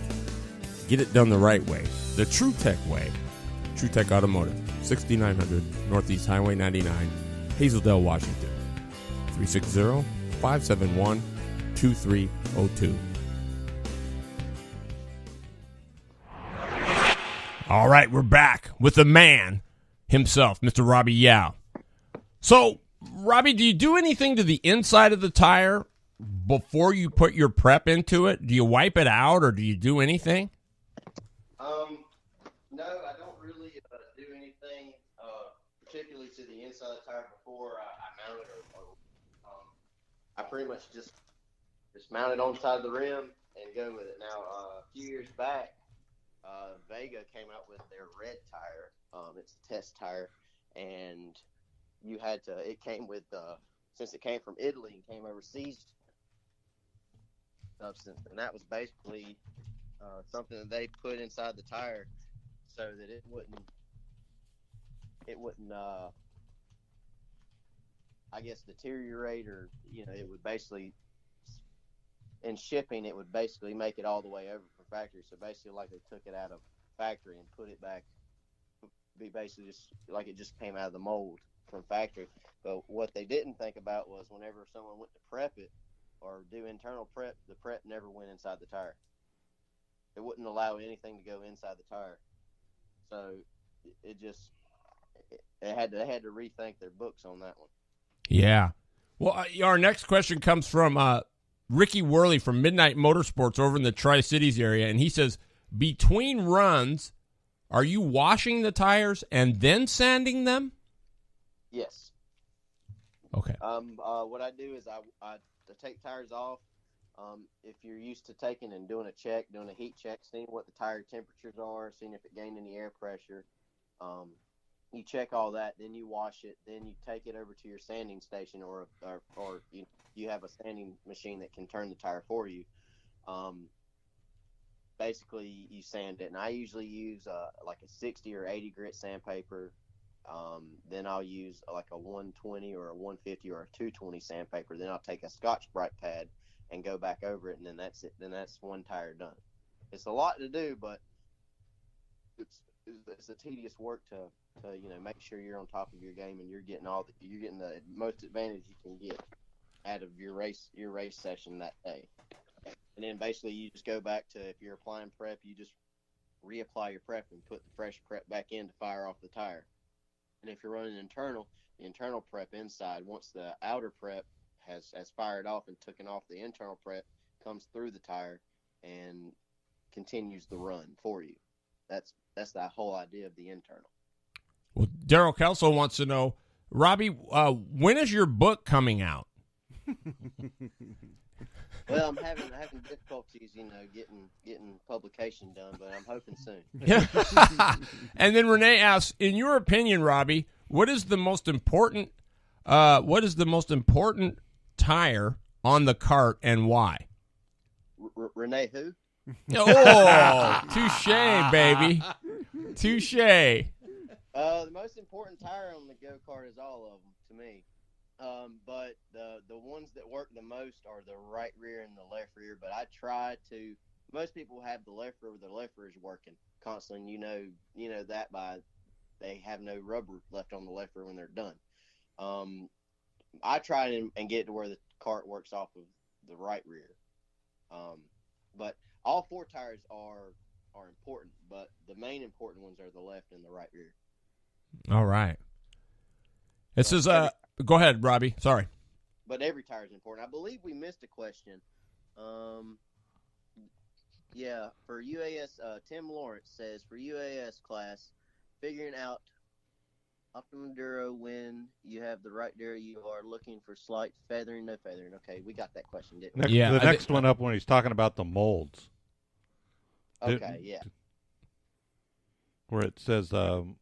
Get it done the right way, the TruTech way. TruTech Automotive, 6900 Northeast Highway 99, Hazeldale, Washington. 360-571-2302. All right, we're back with the man himself, Mr. Robby Yao. So, Robby, do you do anything to the inside of the tire before you put your prep into it? Do you wipe it out or do you do anything? No, I don't really do anything particularly to the inside of the tire before I mount it. I pretty much just mount it on the side of the rim and go with it. Now, a few years back, Vega came out with their red tire. It's a test tire, and it came with, since it came from Italy and came overseas substance, and that was basically something that they put inside the tire so that it wouldn't I guess deteriorate, or it would basically, in shipping, it would basically make it all the way over from factory. So basically, like they took it out of factory and put it back, be basically just like it just came out of the mold from factory. But what they didn't think about was whenever someone went to prep it or do internal prep, the prep never went inside the tire. It wouldn't allow anything to go inside the tire. So they had to rethink their books on that one. Yeah. Well, our next question comes from Ricky Worley from Midnight Motorsports over in the Tri-Cities area, and he says, between runs, are you washing the tires and then sanding them? Yes. Okay. What I do is I take tires off. If you're used to taking and doing a heat check, seeing what the tire temperatures are, seeing if it gained any air pressure, you check all that, then you wash it, then you take it over to your sanding station, or you have a sanding machine that can turn the tire for you. Basically, you sand it, and I usually use like a 60 or 80 grit sandpaper. Then I'll use like a 120 or a 150 or a 220 sandpaper. Then I'll take a Scotch-Brite pad and go back over it, and then that's it. Then that's one tire done. It's a lot to do, but it's a tedious work to make sure you're on top of your game and you're getting the most advantage you can get out of your race session that day. And then basically you just go back to, if you're applying prep, you just reapply your prep and put the fresh prep back in to fire off the tire. And if you're running internal, the internal prep inside, once the outer prep has fired off and taken off, the internal prep comes through the tire and continues the run for you. That's the whole idea of the internal. Well, Daryl Kelso wants to know, Robby, when is your book coming out? Well, I'm having difficulties, getting publication done, but I'm hoping soon. And then Renee asks, in your opinion, Robby, what is the most important tire on the cart and why? Renee who? Oh, touche, baby. Touche. The most important tire on the go-kart is all of them, to me. But the ones that work the most are the right rear and the left rear. But I try to. Most people have the left rear. The left rear is working constantly. And you know that by they have no rubber left on the left rear when they're done. I try and get to where the cart works off of the right rear. But all four tires are important, but the main important ones are the left and the right rear. All right. It says, go ahead, Robbie. Sorry. But every tire is important. I believe we missed a question. Yeah, for UAS, Tim Lawrence says, for UAS class, figuring out optimum duro when you have the right duro, you are looking for slight feathering, no feathering. Okay, we got that question, didn't we? Yeah, the next one up when he's talking about the molds. Okay, yeah. Where it says, will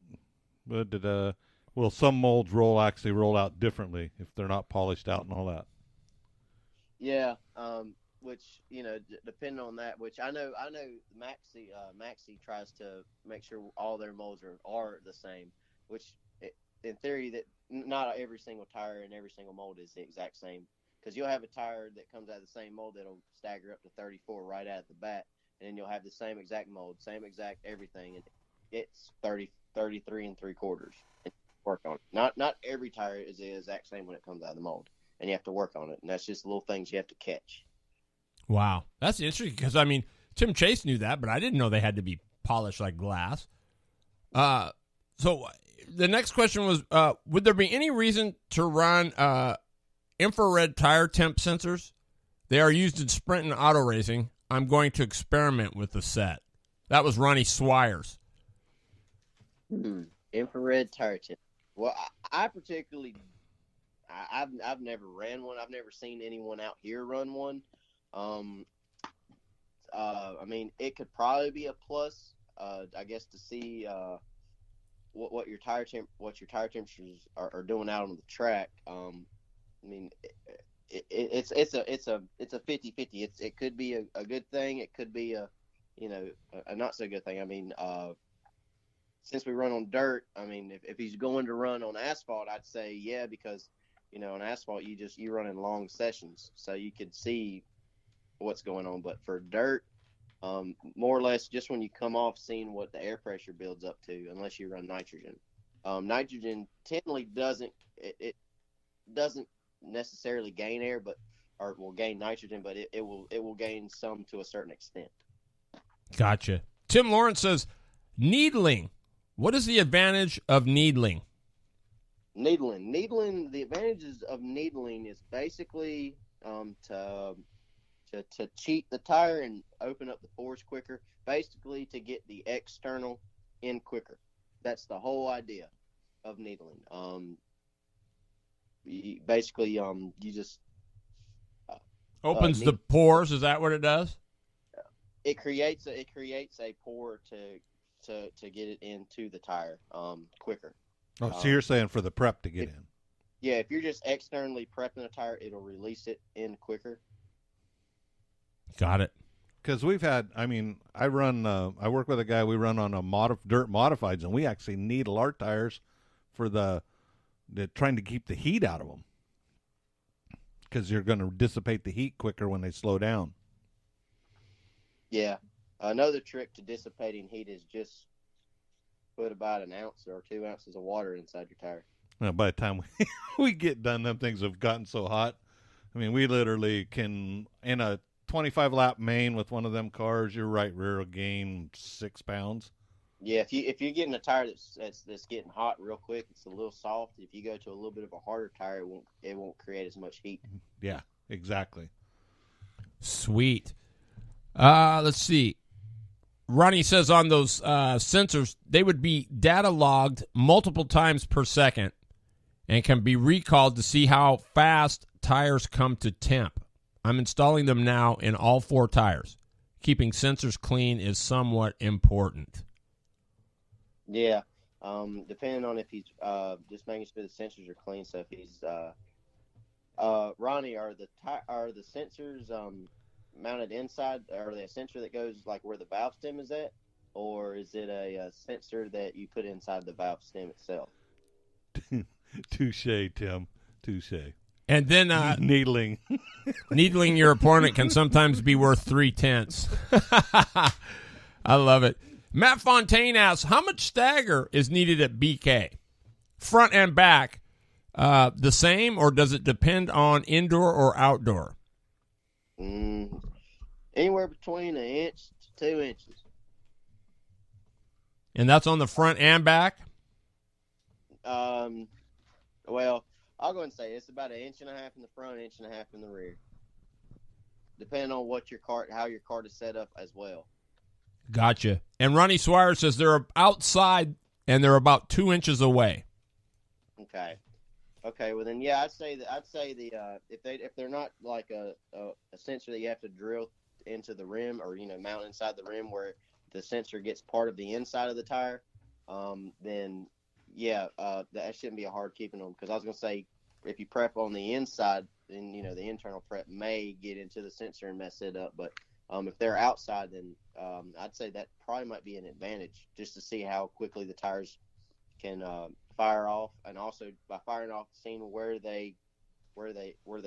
some molds roll out differently if they're not polished out and all that? Yeah, which, depending on that, which I know Maxi tries to make sure all their molds are the same, which in theory that not every single tire and every single mold is the exact same, because you'll have a tire that comes out of the same mold that'll stagger up to 34 right out of the bat, and then you'll have the same exact mold, same exact everything, and it's 33 3/4. Work on it. Not every tire is the exact same when it comes out of the mold, and you have to work on it, and that's just little things you have to catch. Wow, that's interesting because Tim Chase knew that, but I didn't know they had to be polished like glass. So the next question was, would there be any reason to run infrared tire temp sensors? They are used in sprint and auto racing. I'm going to experiment with the set. That was Ronnie Swires. Infrared tire temp. Well, I particularly, I've never ran one. I've never seen anyone out here run one. I mean, it could probably be a plus, I guess, to see what your tire temperatures are doing out on the track. I mean, it's a 50-50. It could be a good thing. It could be a not so good thing. I mean, since we run on dirt, I mean, if he's going to run on asphalt, I'd say yeah, because on asphalt you run in long sessions, so you could see what's going on. But for dirt, more or less just when you come off, seeing what the air pressure builds up to, unless you run nitrogen. Nitrogen technically doesn't necessarily gain air, or will gain nitrogen, but it will gain some to a certain extent. Gotcha. Tim Lawrence says, needling. What is the advantage of needling? Needling. The advantages of needling is basically to cheat the tire and open up the pores quicker. Basically, to get the external in quicker. That's the whole idea of needling. You just opens the pores. Is that what it does? It creates a pore to get it into the tire quicker. Oh, so you're saying for the prep to get in? Yeah, if you're just externally prepping a tire, it'll release it in quicker. Got it. Because we've had, I work with a guy, we run on a dirt modifieds, and we actually needle our tires for the trying to keep the heat out of them. Because you're going to dissipate the heat quicker when they slow down. Yeah. Another trick to dissipating heat is just put about an ounce or 2 ounces of water inside your tire. Well, by the time we get done, them things have gotten so hot. I mean, we literally can, in a 25-lap main with one of them cars, your right rear will gain 6 pounds. Yeah, if you're getting a tire that's getting hot real quick, it's a little soft. If you go to a little bit of a harder tire, it won't create as much heat. Yeah, exactly. Sweet. Let's see. Ronnie says on those sensors, they would be data logged multiple times per second and can be recalled to see how fast tires come to temp. I'm installing them now in all 4 tires. Keeping sensors clean is somewhat important. Yeah, depending on if he's just making sure the sensors are clean. So if he's Ronnie, are the sensors mounted inside? Are they a sensor that goes like where the valve stem is at, or is it a sensor that you put inside the valve stem itself? Touche, Tim. Touche. And then needling. Needling your opponent can sometimes be worth 3/10. I love it. Matt Fontaine asks, how much stagger is needed at BK? Front and back, the same, or does it depend on indoor or outdoor? Anywhere between 1 inch to 2 inches. And that's on the front and back? Well, I'll go ahead and say it's about 1.5 inches in the front, 1.5 inches in the rear, depending on what how your cart is set up as well. Gotcha. And Ronnie Swire says they're outside and they're about 2 inches away. Okay. Well then, yeah, I'd say if they're not like a sensor that you have to drill into the rim or mount inside the rim where the sensor gets part of the inside of the tire, then yeah, that shouldn't be a hard keeping them. Because I was gonna say, if you prep on the inside, then the internal prep may get into the sensor and mess it up. But if they're outside, then I'd say that probably might be an advantage, just to see how quickly the tires can fire off, and also by firing off, seeing where the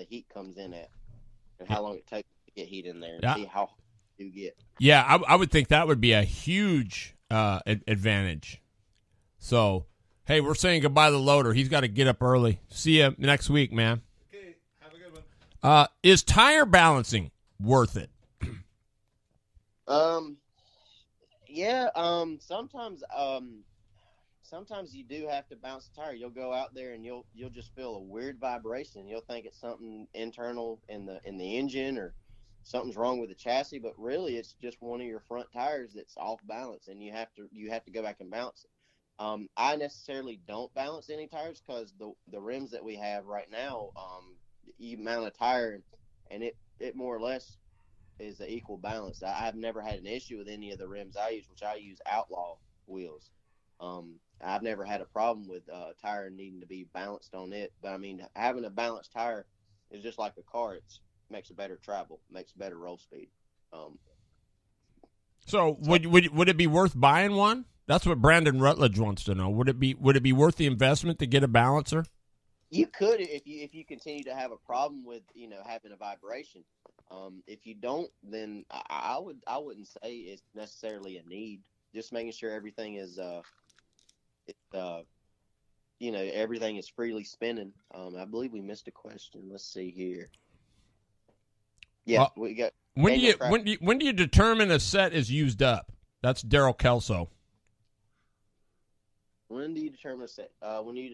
heat comes in at, and how long it takes to get heat in there, and see how hot you get. Yeah, I would think that would be a huge advantage. So, hey, we're saying goodbye to the loader. He's got to get up early. See you next week, man. Okay, have a good one. Is tire balancing worth it? Yeah. Sometimes you do have to bounce the tire. You'll go out there and you'll just feel a weird vibration. You'll think it's something internal in the engine, or something's wrong with the chassis, but really it's just one of your front tires that's off balance, and you have to go back and balance it. I necessarily don't balance any tires, because the rims that we have right now, you mount a tire and it more or less is an equal balance. I've never had an issue with any of the rims I use, which I use Outlaw wheels. I've never had a problem with tire needing to be balanced on it. But I mean, having a balanced tire is just like a car. It makes a better travel, makes better roll speed. So would it be worth buying one? That's what Brandon Rutledge wants to know. Would it be worth the investment to get a balancer? You could, if you continue to have a problem with having a vibration. If you don't, then I wouldn't say it's necessarily a need. Just making sure everything is everything is freely spinning. I believe we missed a question. Let's see here. Yeah, we got. When do you determine a set is used up? That's Daryl Kelso. When do you determine a set? When you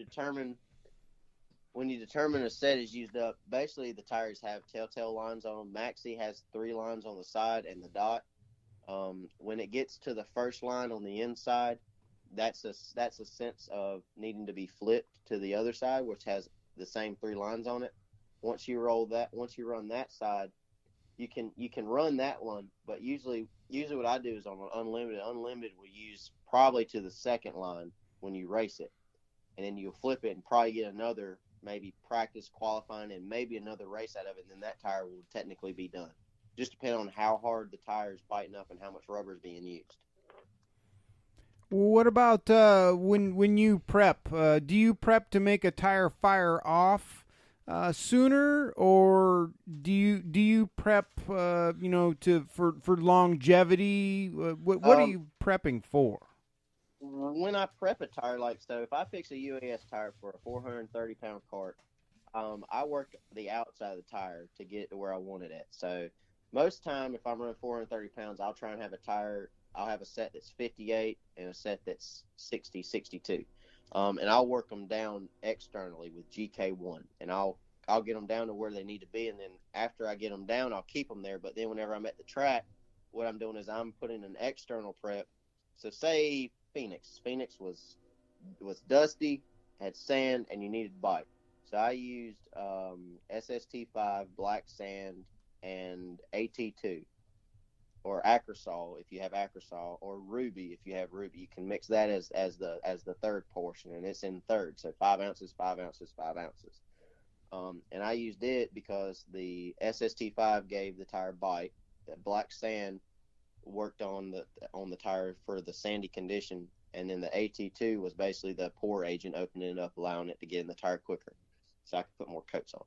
determine a set is used up, basically the tires have telltale lines on them. Maxi has 3 lines on the side and the dot. When it gets to the first line on the inside, that's a sense of needing to be flipped to the other side, which has the same 3 lines on it. Once you run that side, you can run that one, but usually what I do is on an unlimited we use probably to the second line when you race it, and then you'll flip it and probably get another, maybe practice qualifying and maybe another race out of it, and then that tire will technically be done. Just depending on how hard the tire is biting up and how much rubber is being used. What about when you prep? Do you prep to make a tire fire off sooner, or do you prep for longevity? What are you prepping for? When I prep a tire, so if I fix a UAS tire for a 430-pound cart, I work the outside of the tire to get to where I want it at. So most time, if I'm running 430 pounds, I'll try and have a tire. I'll have a set that's 58 and a set that's 60, 62. And I'll work them down externally with GK1, and I'll get them down to where they need to be. And then after I get them down, I'll keep them there. But then whenever I'm at the track, what I'm doing is I'm putting an external prep. So say Phoenix was dusty, had sand, and you needed bite. So I used SST5 black sand and AT2, or Acrosol if you have Acrosol, or Ruby if you have Ruby. You can mix that as the third portion, and it's in third, so 5 ounces, 5 ounces, 5 ounces. And I used it because the SST5 gave the tire bite. The black sand worked on the tire for the sandy condition, and then the AT2 was basically the pour agent, opening it up, allowing it to get in the tire quicker. so I can put more coats on.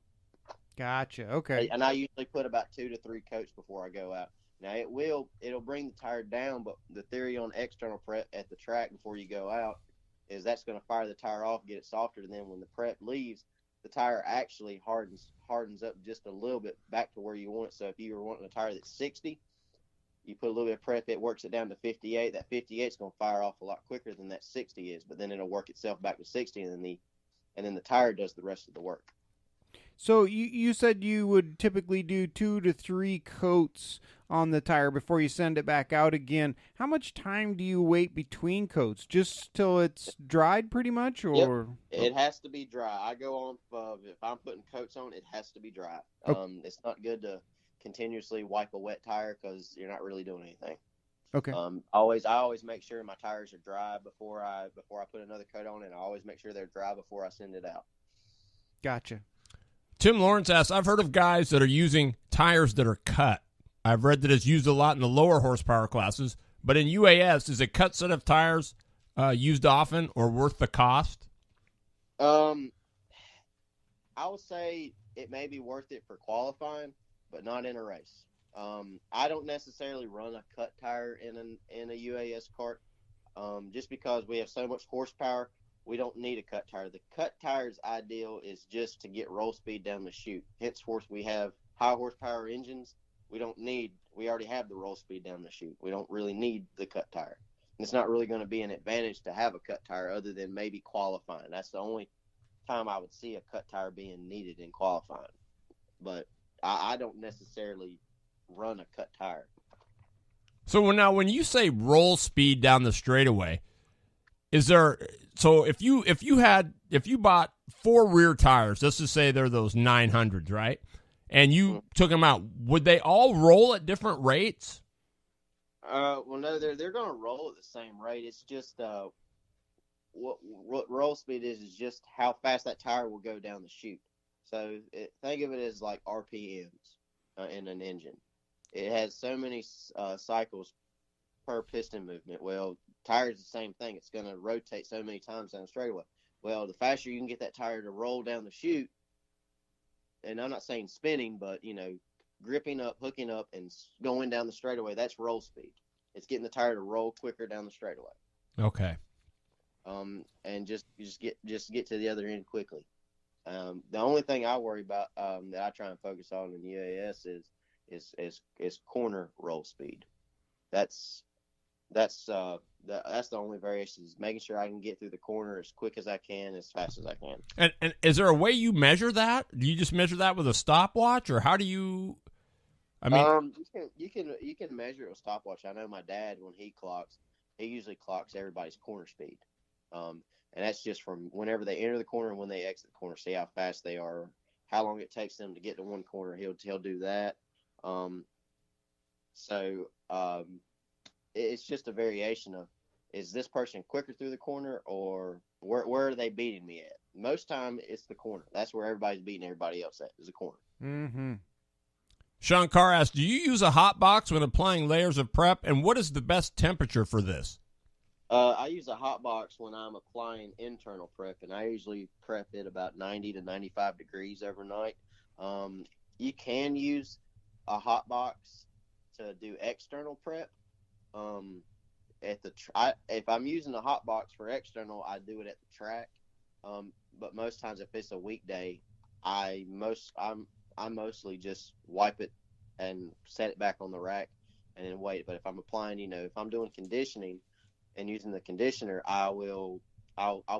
Gotcha. Okay. And I usually put about 2 to 3 coats before I go out. Now it'll bring the tire down, but the theory on external prep at the track before you go out is that's going to fire the tire off, get it softer, and then when the prep leaves, the tire actually hardens up just a little bit back to where you want it. So if you were wanting a tire that's 60, you put a little bit of prep, it works it down to 58. That 58 is going to fire off a lot quicker than that 60 is, but then it'll work itself back to 60, and then the tire does the rest of the work. So you said you would typically do 2 to 3 coats on the tire before you send it back out again. How much time do you wait between coats? Just till it's dried pretty much? Or Yep. It has to be dry. I go on, if I'm putting coats on, it has to be dry. It's not good to continuously wipe a wet tire because you're not really doing anything. Okay. I always make sure my tires are dry before I put another coat on, and I always make sure they're dry before I send it out. Gotcha. Tim Lawrence asks, I've heard of guys that are using tires that are cut. I've read that it's used a lot in the lower horsepower classes, but in UAS, is a cut set of tires used often or worth the cost? I would say it may be worth it for qualifying, but not in a race. I don't necessarily run a cut tire in a UAS kart, just because we have so much horsepower. We don't need a cut tire. The cut tire's ideal is just to get roll speed down the chute. Henceforth, we have high horsepower engines. We already have the roll speed down the chute. We don't really need the cut tire. It's not really going to be an advantage to have a cut tire other than maybe qualifying. That's the only time I would see a cut tire being needed in qualifying. But I don't necessarily run a cut tire. So now when you say roll speed down the straightaway, is there, so if you bought 4 rear tires, let's just say they're those 900s, right? And you took them out, would they all roll at different rates? Well, no, they're going to roll at the same rate. It's just what roll speed is just how fast that tire will go down the chute. So think of it as like RPMs in an engine. It has so many cycles per piston movement. Well, tires the same thing. It's going to rotate so many times down the straightaway. Well, the faster you can get that tire to roll down the chute, and I'm not saying spinning, but, gripping up, hooking up, and going down the straightaway, that's roll speed. It's getting the tire to roll quicker down the straightaway. Okay. And just get to the other end quickly. The only thing I worry about that I try and focus on in UAS is corner roll speed. That's the only variation, is making sure I can get through the corner as quick as I can, as fast as I can. And is there a way you measure that? Do you just measure that with a stopwatch, or how do you? I mean, you can measure it with stopwatch. I know my dad, when he usually clocks everybody's corner speed, and that's just from whenever they enter the corner and when they exit the corner. See how fast they are, how long it takes them to get to one corner. He'll do that. It's just a variation of, is this person quicker through the corner, or where are they beating me at? Most time it's the corner. That's where everybody's beating everybody else at, is the corner. Mm-hmm. Sean Carr asks, do you use a hot box when applying layers of prep, and what is the best temperature for this? I use a hot box when I'm applying internal prep, and I usually prep it about 90 to 95 degrees overnight. You can use a hot box to do external prep. If I'm using a hot box for external, I do it at the track. But most times, if it's a weekday, I mostly just wipe it and set it back on the rack and then wait. But if I'm applying, if I'm doing conditioning and using the conditioner, I'll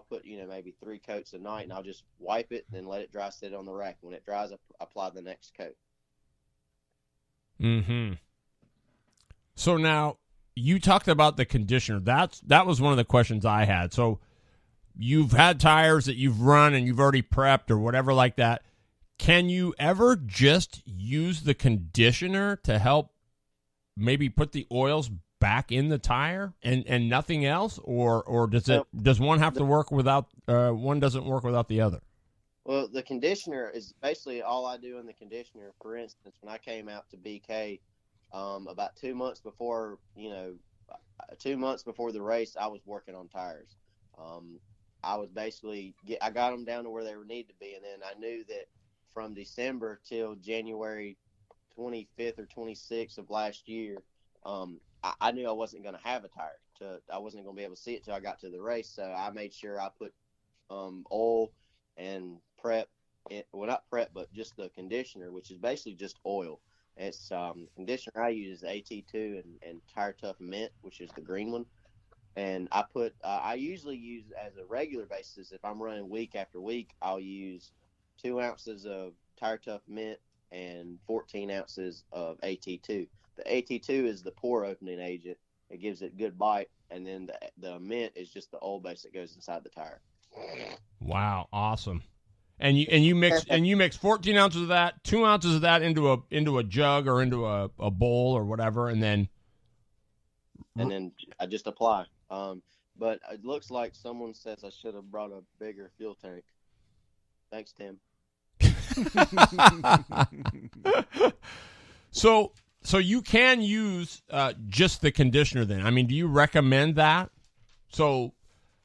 put maybe 3 coats a night, and I'll just wipe it and then let it dry, sit it on the rack. When it dries, I apply the next coat. Mm-hmm. So now, you talked about the conditioner. That was one of the questions I had. So you've had tires that you've run and you've already prepped or whatever like that. Can you ever just use the conditioner to help maybe put the oils back in the tire and nothing else, or does one have to work without one doesn't work without the other? Well, the conditioner is basically all I do in the conditioner. For instance, when I came out to BK, about 2 months before, 2 months before the race, I was working on tires. I was basically I got them down to where they needed to be, and then I knew that from December till January 25th or 26th of last year, I knew I wasn't going to have a tire. I wasn't going to be able to see it till I got to the race, so I made sure I put oil and prep. Well, not prep, but just the conditioner, which is basically just oil. It's conditioner I use is AT2 and Tire Tough Mint, which is the green one. And I usually use as a regular basis, if I'm running week after week, I'll use 2 ounces of Tire Tough Mint and 14 ounces of AT2. The AT2 is the pore opening agent. It gives it good bite. And then the mint is just the oil base that goes inside the tire. Wow, awesome. And you mix 14 ounces of that, 2 ounces of that into a jug or into a bowl or whatever, and then I just apply. But it looks like someone says I should have brought a bigger fuel tank. Thanks, Tim. So you can use just the conditioner then. I mean, do you recommend that? So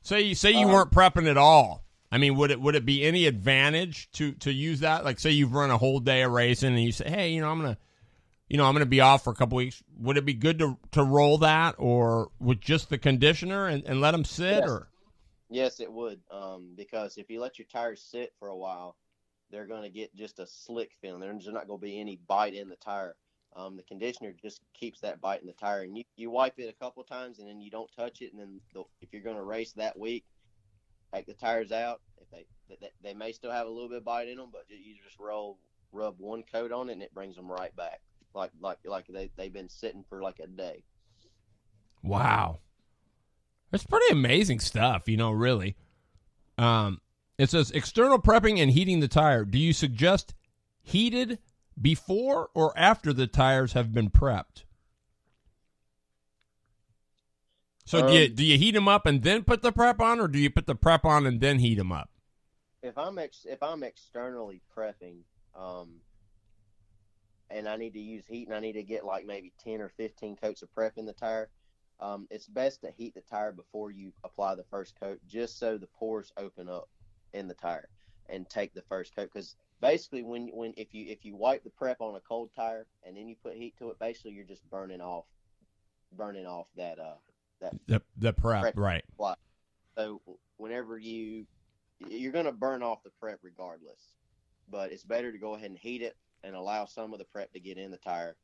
say you weren't prepping at all. I mean, would it be any advantage to use that? Like, say you've run a whole day of racing and you say, hey, I'm gonna be off for a couple weeks. Would it be good to roll that, or with just the conditioner and let them sit? Yes. Or yes, it would. Because if you let your tires sit for a while, they're going to get just a slick feeling. There's not going to be any bite in the tire. The conditioner just keeps that bite in the tire, and you wipe it a couple times, and then you don't touch it. And then if you're going to race that week, take the tires out. If they may still have a little bit of bite in them, but you just rub one coat on it, and it brings them right back, like they've been sitting for like a day. wow, that's pretty amazing stuff. Really. It says external prepping and heating the tire. Do you suggest heated before or after the tires have been prepped? So do you heat them up and then put the prep on, or do you put the prep on and then heat them up? If I'm externally prepping, and I need to use heat, and I need to get like maybe 10 or 15 coats of prep in the tire, it's best to heat the tire before you apply the first coat, just so the pores open up in the tire and take the first coat. Because basically, if you wipe the prep on a cold tire and then you put heat to it, basically you're just burning off that the prep, right? Supply. So whenever you're going to burn off the prep regardless, but it's better to go ahead and heat it and allow some of the prep to get in the tire,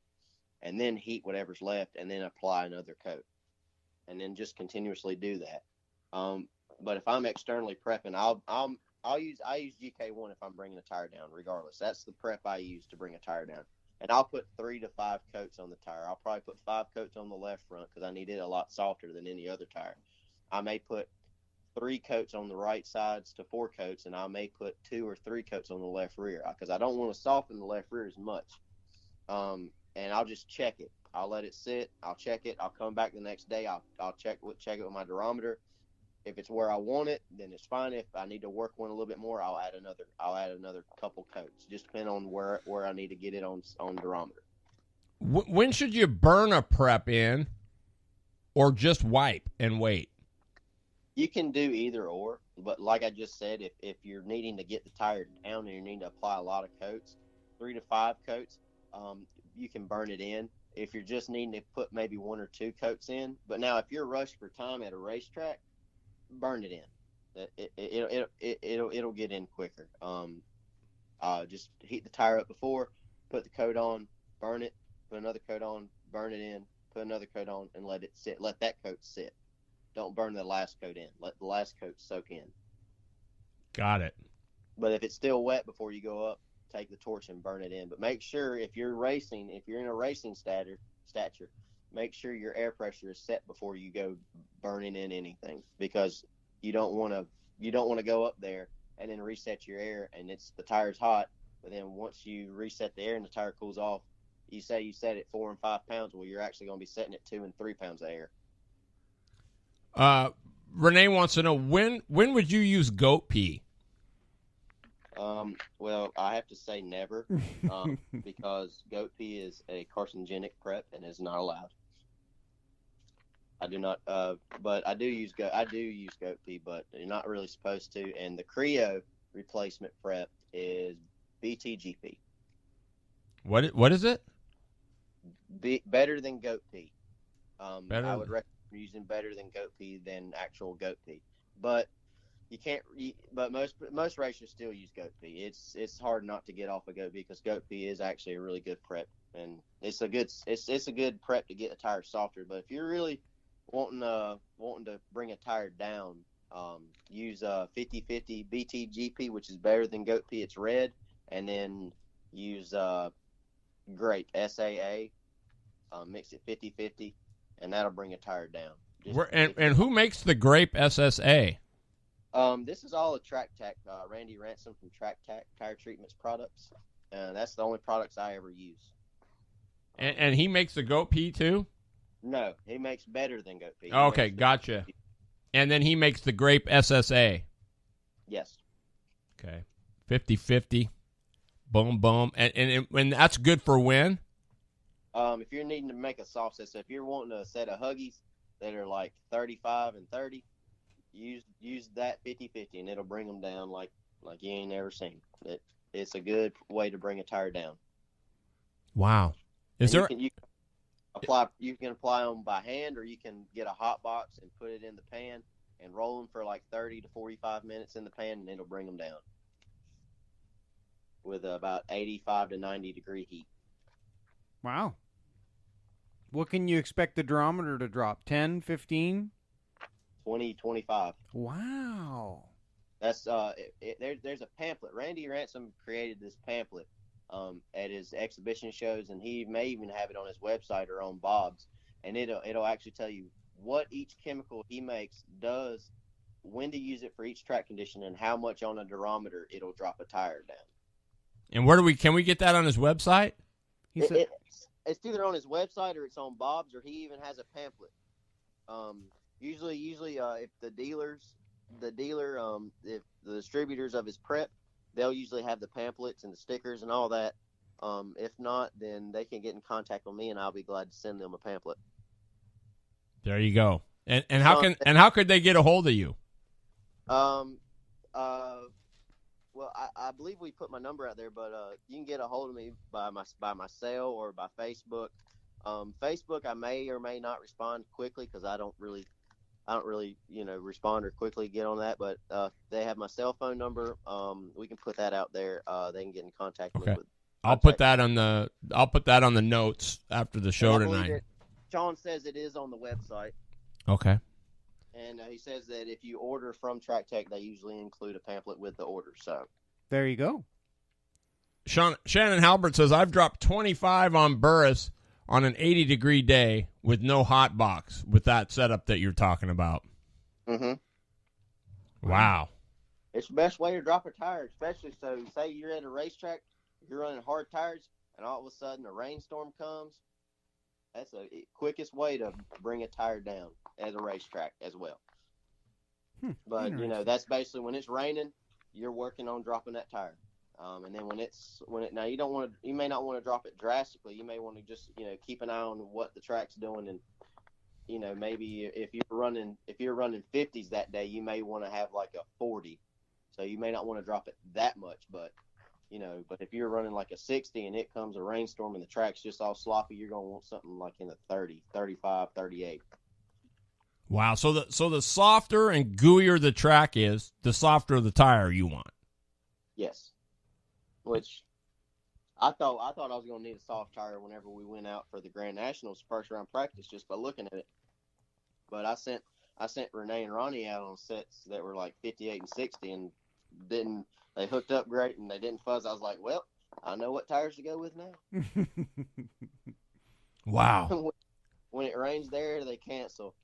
and then heat whatever's left, and then apply another coat, and then just continuously do that. But if I'm externally prepping, I use GK1 if I'm bringing a tire down. Regardless, that's the prep I use to bring a tire down, and I'll put 3 to 5 coats on the tire. I'll probably put 5 coats on the left front because I need it a lot softer than any other tire. I may put 3 coats on the right sides to 4 coats, and I may put 2 or 3 coats on the left rear because I don't want to soften the left rear as much. And I'll just check it. I'll let it sit. I'll check it. I'll come back the next day. I'll check it with my durometer. If it's where I want it, then it's fine. If I need to work one a little bit more, I'll add another couple coats, just depending on where I need to get it on durometer. When should you burn a prep in, or just wipe and wait? You can do either or, but like I just said, if you're needing to get the tire down and you need to apply a lot of coats, 3 to 5 coats, you can burn it in. If you're just needing to put maybe 1 or 2 coats in, but now if you're rushed for time at a racetrack, burn it in. It'll get in quicker. Just heat the tire up before, put the coat on, burn it, put another coat on, burn it in, put another coat on, and let it sit. Let that coat sit. Don't burn the last coat in. Let the last coat soak in. Got it. But if it's still wet before you go up, take the torch and burn it in. But make sure if you're in a racing stature, make sure your air pressure is set before you go burning in anything, because you don't want to go up there and then reset your air and the tire's hot, but then once you reset the air and the tire cools off, you say you set it 4 and 5 pounds, well, you're actually going to be setting it 2 and 3 pounds of air. Renee wants to know when would you use goat pee? Well, I have to say never, because goat pee is a carcinogenic prep and is not allowed. I do not, but I do use goat pee, but you're not really supposed to. And the Creo replacement prep is BTGP. What is it? Better than goat pee. Better I would recommend using better than goat pee than actual goat pee, but you can't. But most racers still use goat pee. It's hard not to get off of goat pee because goat pee is actually a really good prep, and it's a good prep to get a tire softer. But if you're really wanting to bring a tire down, use 50/50 BTGP, which is better than goat pee. It's red, and then use grape SAA. Mix it 50/50, and that'll bring a tire down. And who makes the grape SSA? This is all a Track Tack. Randy Ransom from Track Tack Tire Treatments products. That's the only products I ever use. And he makes the goat pee too? No, he makes better than goat pee. Okay, gotcha. And then he makes the grape SSA. Yes. Okay. 50/50. Boom, boom. And that's good for when? If you're needing to make a soft set, so if you're wanting a set of Huggies that are like 35 and 30, use that 50/50, and it'll bring them down like you ain't never seen. It's a good way to bring a tire down. Wow. You can apply them by hand, or you can get a hot box and put it in the pan and roll them for like 30 to 45 minutes in the pan, and it'll bring them down with about 85 to 90 degree heat. Wow. What can you expect the durometer to drop? 10, 15? 20, 25. Wow. That's there's a pamphlet. Randy Ransom created this pamphlet at his exhibition shows, and he may even have it on his website or on Bob's, and it'll actually tell you what each chemical he makes does, when to use it for each track condition, and how much on a durometer it'll drop a tire down. And can we get that on his website? It's either on his website or it's on Bob's, or he even has a pamphlet. Usually, if the dealer, if the distributors of his prep, they'll usually have the pamphlets and the stickers and all that. If not, then they can get in contact with me, and I'll be glad to send them a pamphlet. There you go. And how could they get a hold of you? Well, I believe we put my number out there, but you can get a hold of me by my cell or by Facebook. Facebook, I may or may not respond quickly because I don't really respond or quickly get on that. But they have my cell phone number. We can put that out there. They can get in contact with me. I'll put that on the notes after the show tonight. Sean says it is on the website. Okay. And he says that if you order from Track Tech, they usually include a pamphlet with the order. So there you go. Shannon Halbert says, I've dropped 25 on Burris on an 80-degree day with no hot box with that setup that you're talking about. Mm-hmm. Wow. It's the best way to drop a tire, especially so say you're at a racetrack, you're running hard tires, and all of a sudden a rainstorm comes. That's the quickest way to bring a tire down at a racetrack as well. But that's basically when it's raining, you're working on dropping that tire. And then now you may not want to drop it drastically. You may want to just keep an eye on what the track's doing, and maybe if you're running 50s that day, you may want to have like a 40. So you may not want to drop it that much, but if you're running like a 60 and it comes a rainstorm and the track's just all sloppy, you're going to want something like in the 30, 35, 38. Wow. So the softer and gooier the track is, the softer the tire you want. Yes. Which I thought I was going to need a soft tire whenever we went out for the Grand Nationals first round practice just by looking at it. But I sent Renee and Ronnie out on sets that were like 58 and 60 and they hooked up great and they didn't fuzz. I was like, well, I know what tires to go with now. Wow. When it rains there, they cancel.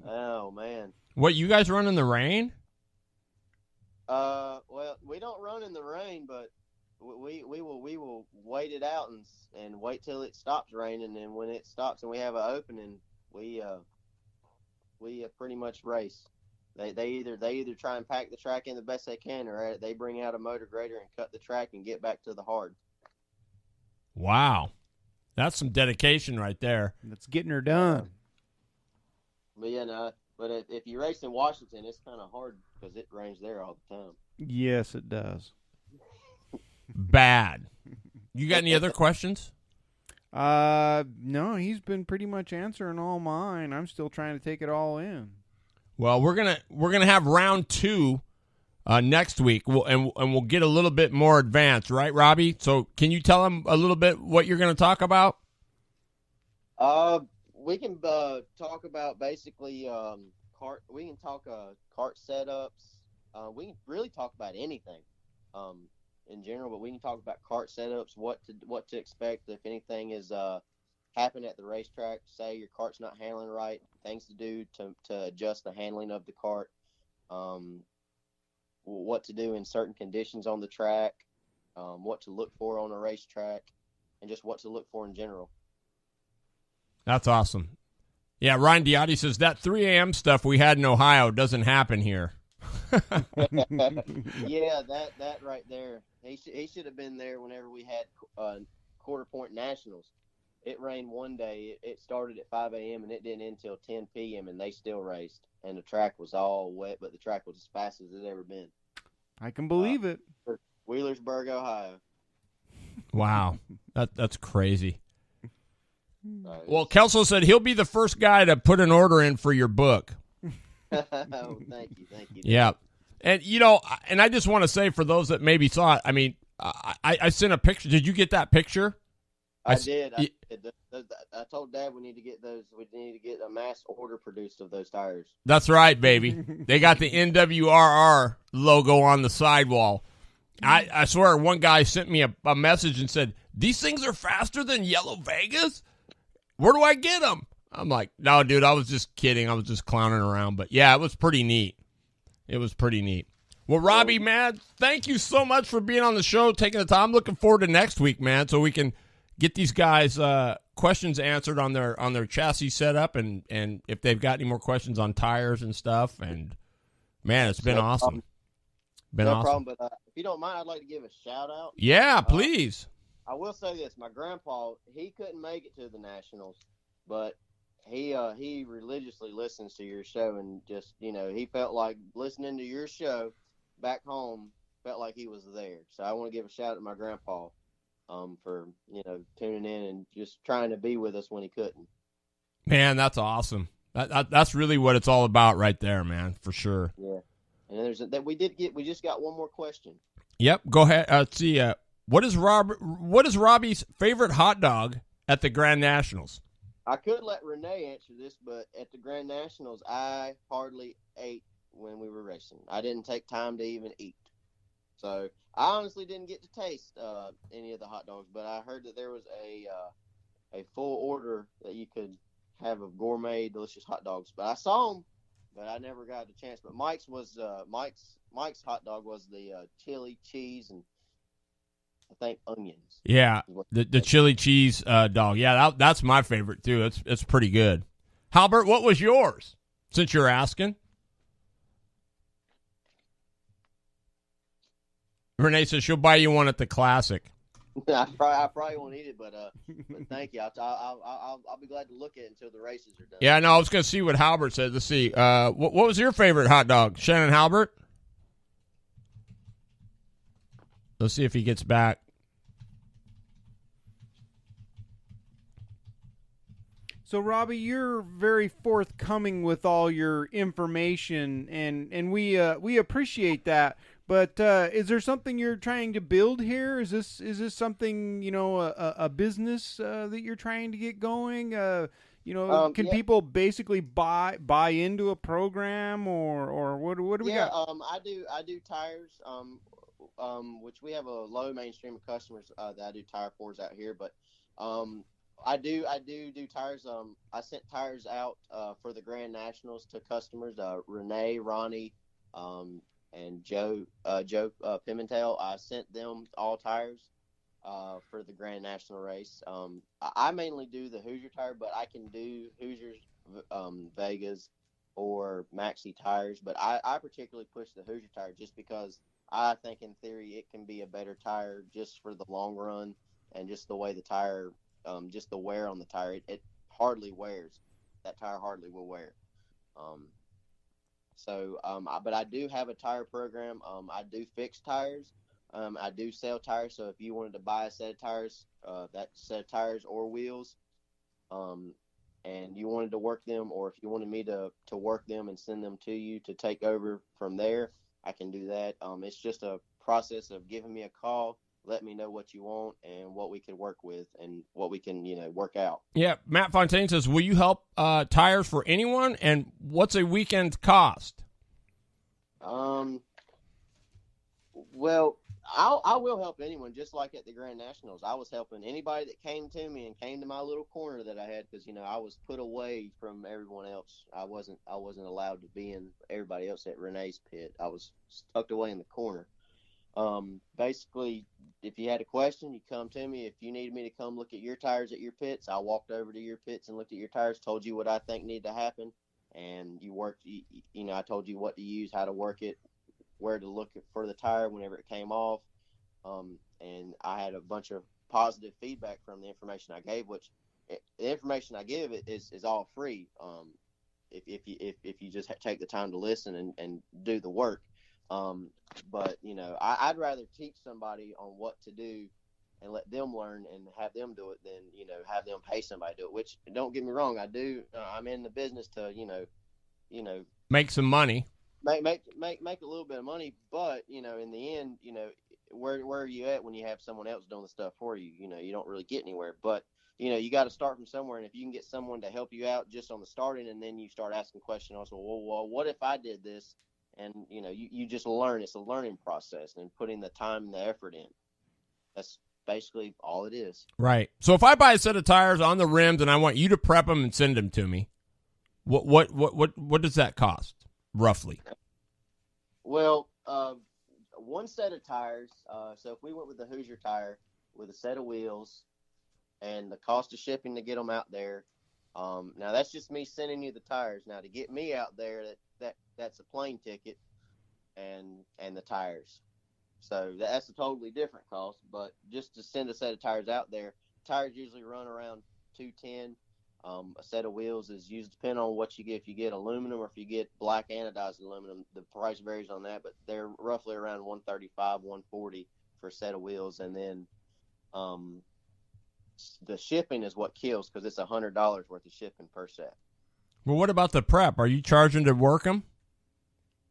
Oh, man. What, you guys run in the rain? Well, we don't run in the rain, but we will wait it out and wait till it stops raining, and when it stops and we have an opening, we pretty much race. They either try and pack the track in the best they can, or they bring out a motor grader and cut the track and get back to the hard. Wow. That's some dedication right there. That's getting her done. But yeah, no. But if you race in Washington, it's kind of hard because it rains there all the time. Yes, it does. Bad. You got any other questions? No, he's been pretty much answering all mine. I'm still trying to take it all in. Well, we're gonna have round 2 next week, and we'll get a little bit more advanced, right, Robby? So, can you tell him a little bit what you're going to talk about? We can talk about basically cart. We can talk cart setups. We can really talk about anything in general, but we can talk about cart setups, what to expect if anything is happen at the racetrack. Say your cart's not handling right, things to do to adjust the handling of the cart. What to do in certain conditions on the track, what to look for on a racetrack, and just what to look for in general. That's awesome. Yeah, Ryan Diotti says that 3 a.m. stuff we had in Ohio doesn't happen here. Yeah, that right there. He should have been there whenever we had quarter point nationals. It rained one day. It started at 5 a.m. and it didn't end until 10 p.m. and they still raced. And the track was all wet, but the track was as fast as it's ever been. I can believe it. Wheelersburg, Ohio. Wow, that's crazy. Well, Kelso said he'll be the first guy to put an order in for your book. Oh, thank you. Yeah, and and I just want to say for those that maybe saw it, I mean, I sent a picture. Did you get that picture? I did. I told Dad we need to get those. We need to get a mass order produced of those tires. That's right, baby. They got the NWRR logo on the sidewall. I swear one guy sent me a message and said, "These things are faster than Yellow Vegas? Where do I get them?" I'm like, "No, dude, I was just kidding. I was just clowning around." But yeah, it was pretty neat. Well, Robby, man, thank you so much for being on the show, taking the time. I'm looking forward to next week, man, so we can get these guys questions answered on their chassis setup, and if they've got any more questions on tires and stuff. And man, it's been awesome. No problem. But if you don't mind, I'd like to give a shout out. Yeah, please. I will say this: my grandpa, he couldn't make it to the Nationals, but he religiously listens to your show, and just he felt like listening to your show back home felt like he was there. So I want to give a shout out to my grandpa. For tuning in and just trying to be with us when he couldn't. Man, that's awesome. That's really what it's all about, right there, man, for sure. Yeah, and we just got one more question. Yep, go ahead. Let's see. What is Robby's favorite hot dog at the Grand Nationals? I could let Renee answer this, but at the Grand Nationals, I hardly ate when we were racing. I didn't take time to even eat. So I honestly didn't get to taste any of the hot dogs, but I heard that there was a full order that you could have of gourmet, delicious hot dogs. But I saw them, but I never got a chance. But Mike's hot dog was the chili, cheese, and I think onions. Yeah, the chili cheese dog. Yeah, that's my favorite too. It's pretty good. Halbert, what was yours? Since you're asking. Renee says she'll buy you one at the Classic. I probably won't eat it, but thank you. I'll be glad to look at it until the races are done. Yeah, no, I was going to see what Halbert said. Let's see. What was your favorite hot dog, Shannon Halbert? Let's see if he gets back. So, Robby, you're very forthcoming with all your information, and we appreciate that. But is there something you're trying to build here? Is this something, a business that you're trying to get going? Can people basically buy into a program, or what do we got? I do tires, which we have a low mainstream of customers that I do tire pours out here. But I do tires. I sent tires out for the Grand Nationals to customers. Renee, Ronnie, and Joe Pimentel. I sent them all tires for the Grand National race. I mainly do the Hoosier tire, but I can do Hoosiers, Vegas, or Maxi tires. But I particularly push the Hoosier tire just because I think in theory it can be a better tire just for the long run, and just the way the tire, just the wear on the tire, it hardly wears. That tire hardly will wear. But I do have a tire program. I do fix tires. I do sell tires. So if you wanted to buy a set of tires, that set of tires or wheels, and you wanted to work them, or if you wanted me to work them and send them to you to take over from there, I can do that. It's just a process of giving me a call, let me know what you want and what we can work with and what we can, work out. Yeah, Matt Fontaine says, will you help tires for anyone, and what's a weekend cost? Well, I will help anyone, just like at the Grand Nationals. I was helping anybody that came to me and came to my little corner that I had, because I was put away from everyone else. I wasn't allowed to be in everybody else at Renee's pit. I was tucked away in the corner. Basically, if you had a question, you come to me. If you needed me to come look at your tires at your pits, I walked over to your pits and looked at your tires, told you what I think needed to happen, and you worked. I told you what to use, how to work it, where to look for the tire whenever it came off. And I had a bunch of positive feedback from the information I gave, which the information I give is all free. If you just take the time to listen and do the work. But I'd rather teach somebody on what to do and let them learn and have them do it than, have them pay somebody to do it, which, don't get me wrong, I do. I'm in the business to, Make some money. Make a little bit of money, but in the end, where are you at when you have someone else doing the stuff for you? You don't really get anywhere. But you got to start from somewhere, and if you can get someone to help you out just on the starting, and then you start asking questions, also, well, what if I did this? And you just learn. It's a learning process, and putting the time and the effort in. That's basically all it is. Right. So if I buy a set of tires on the rims and I want you to prep them and send them to me, what does that cost roughly? Well, one set of tires. So if we went with the Hoosier tire with a set of wheels and the cost of shipping to get them out there, now that's just me sending you the tires. Now to get me out there, that's a plane ticket and the tires. So that's a totally different cost. But just to send a set of tires out there, tires usually run around $210. A set of wheels is used depending on what you get. If you get aluminum or if you get black anodized aluminum, the price varies on that, but they're roughly around $135, $140 for a set of wheels. And then the shipping is what kills, because it's $100 worth of shipping per set. Well, what about the prep? Are you charging to work them?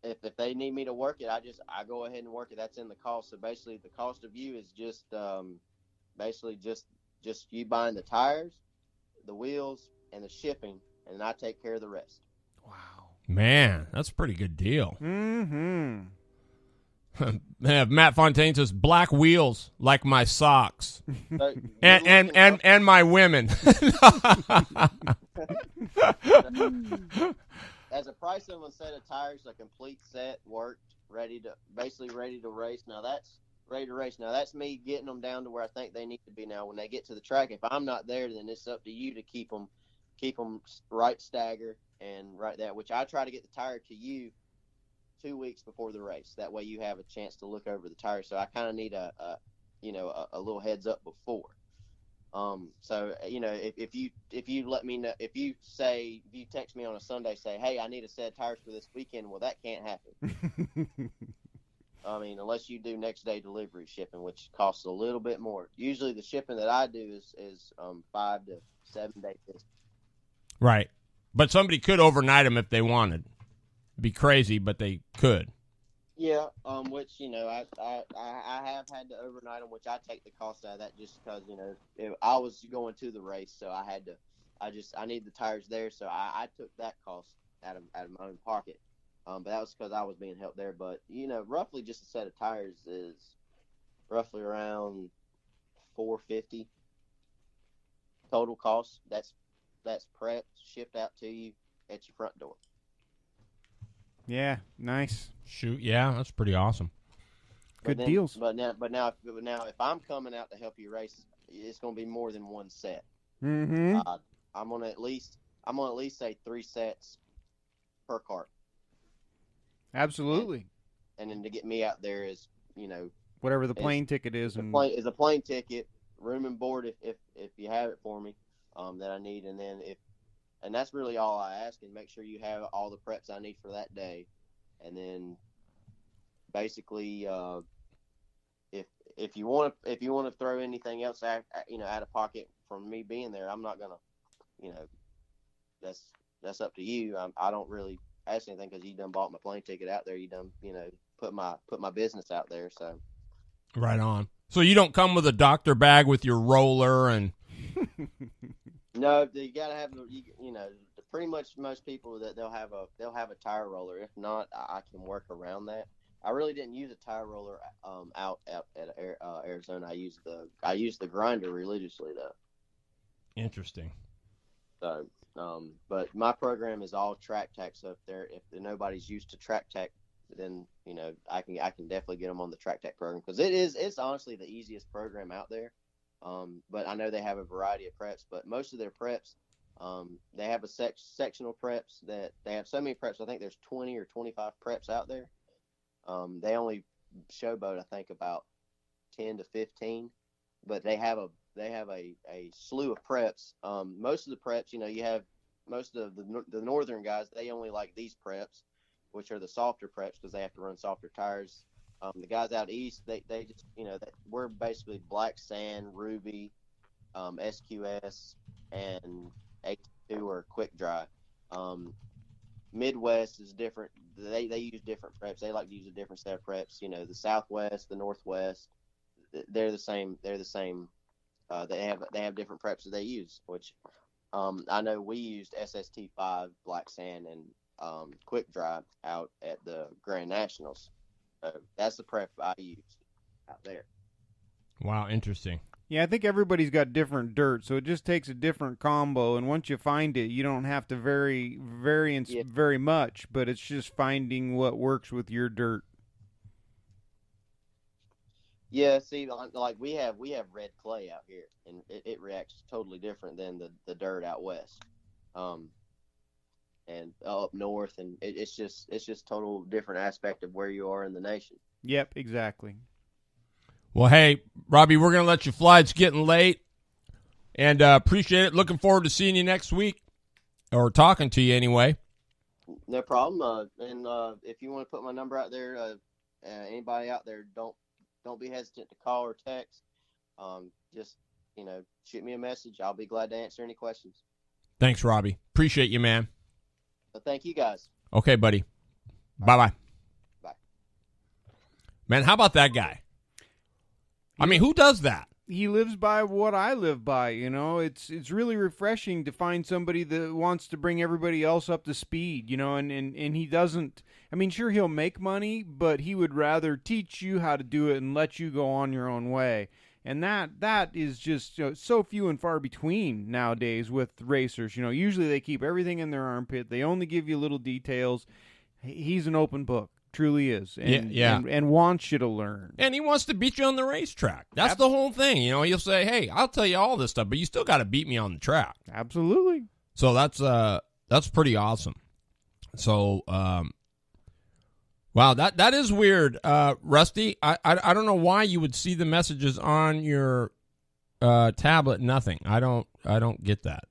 If they need me to work it, I go ahead and work it. That's in the cost. So basically, the cost of you is just just you buying the tires, the wheels, and the shipping, and I take care of the rest. Wow, man, that's a pretty good deal. Mm-hmm. Matt Fontaine says black wheels like my socks, So, and my women. As a price of a set of tires, a complete set, worked, ready to race. Now that's ready to race. Now that's me getting them down to where I think they need to be. Now when they get to the track, if I'm not there, then it's up to you to keep them right stagger and right that. Which I try to get the tire to you 2 weeks before the race. That way you have a chance to look over the tire. So I kind of need a little heads up before. So if you let me know, if you text me on a Sunday, say, hey, I need a set of tires for this weekend. Well, that can't happen. I mean, unless you do next day delivery shipping, which costs a little bit more. Usually the shipping that I do is 5 to 7 days. Right. But somebody could overnight them if they wanted. It'd be crazy, but they could. Yeah, which, I have had to overnight them, which I take the cost out of that just because, I was going to the race, so I need the tires there, so I took that cost out of my own pocket. But that was because I was being helped there. But, roughly just a set of tires is roughly around $450 total cost. That's prepped, shipped out to you at your front door. Yeah, nice. Shoot, yeah, that's pretty awesome. Good deals. But now, if I'm coming out to help you race, it's going to be more than one set. Mm-hmm. I'm gonna at least say 3 sets per cart. Absolutely. And then to get me out there is, whatever the plane ticket is, is a plane ticket, room and board if you have it for me, that I need, and then and that's really all I ask. And make sure you have all the preps I need for that day, and then basically, if you want to throw anything else out of pocket from me being there, I'm not gonna, that's up to you. I don't really ask anything because you done bought my plane ticket out there. You done put my business out there. So Right on. So you don't come with a doctor bag with your roller and. No, you gotta have pretty much most people that they'll have a tire roller. If not, I can work around that. I really didn't use a tire roller out at Arizona. I used the grinder religiously though. Interesting. So, but my program is all track tack. So if nobody's used to track tack, then I can definitely get them on the track tack program because it's honestly the easiest program out there. But I know they have a variety of preps, but most of their preps, they have a sectional preps that they have so many preps. I think there's 20 or 25 preps out there. They only showboat, I think, about 10 to 15, but they have a slew of preps. Most of the preps, you have most of the northern guys, they only like these preps, which are the softer preps because they have to run softer tires. The guys out east, they just, we're basically black sand, Ruby, SQS, and H2 or quick dry. Midwest is different. They use different preps. They like to use a different set of preps. The Southwest, the Northwest, they're the same. They're the same. They have different preps that they use. Which I know we used SST5 black sand and quick dry out at the Grand Nationals. So that's the prep I used out there. Wow, interesting. Yeah, I think everybody's got different dirt, so it just takes a different combo. And once you find it, you don't have to vary very much, but it's just finding what works with your dirt. Yeah, see, like we have red clay out here, and it reacts totally different than the dirt out west, and up north, and it's just total different aspect of where you are in the nation. Yep, exactly. Well, hey, Robby, we're going to let you fly. It's getting late, and appreciate it. Looking forward to seeing you next week, or talking to you anyway. No problem. And if you want to put my number out there, anybody out there, don't be hesitant to call or text. Just shoot me a message. I'll be glad to answer any questions. Thanks, Robby. Appreciate you, man. So thank you, guys. Okay, buddy. Bye-bye. Bye. Man, how about that guy? I mean, who does that? He lives by what I live by, It's really refreshing to find somebody that wants to bring everybody else up to speed, and he doesn't. I mean, sure, he'll make money, but he would rather teach you how to do it and let you go on your own way. And that is just so few and far between nowadays with racers. Usually they keep everything in their armpit. They only give you little details. He's an open book. Truly is. And, yeah. And wants you to learn. And he wants to beat you on the racetrack. That's the whole thing. He'll say, hey, I'll tell you all this stuff, but you still got to beat me on the track. Absolutely. So that's pretty awesome. So, wow, that is weird, Rusty. I don't know why you would see the messages on your tablet. Nothing. I don't get that.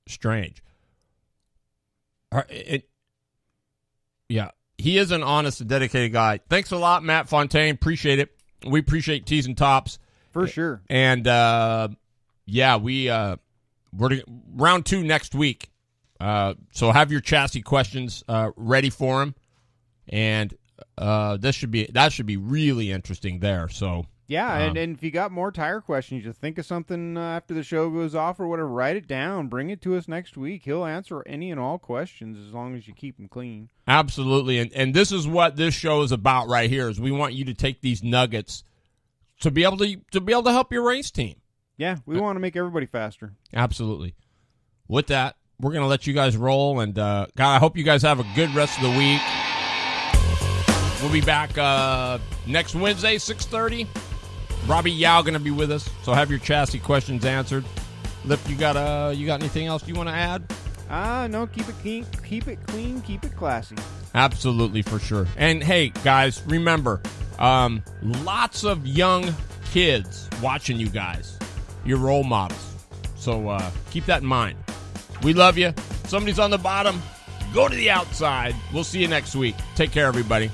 Strange. Yeah, he is an honest and dedicated guy. Thanks a lot, Matt Fontaine. Appreciate it. We appreciate Tees and Tops for sure. And we're round 2 next week. So have your chassis questions ready for him, and that should be really interesting there. So yeah, and if you got more tire questions, you think of something after the show goes off or whatever, write it down, bring it to us next week. He'll answer any and all questions as long as you keep them clean. Absolutely, and this is what this show is about right here. Is we want you to take these nuggets to be able to help your race team. Yeah, we want to make everybody faster. Absolutely. With that, we're going to let you guys roll, and God, I hope you guys have a good rest of the week. We'll be back next Wednesday, 6:30. Robby Yao going to be with us, so have your chassis questions answered. Lip, you got anything else you want to add? No, keep it clean, keep it classy. Absolutely, for sure. And hey, guys, remember, lots of young kids watching you guys, your role models. So keep that in mind. We love you. Somebody's on the bottom. Go to the outside. We'll see you next week. Take care, everybody.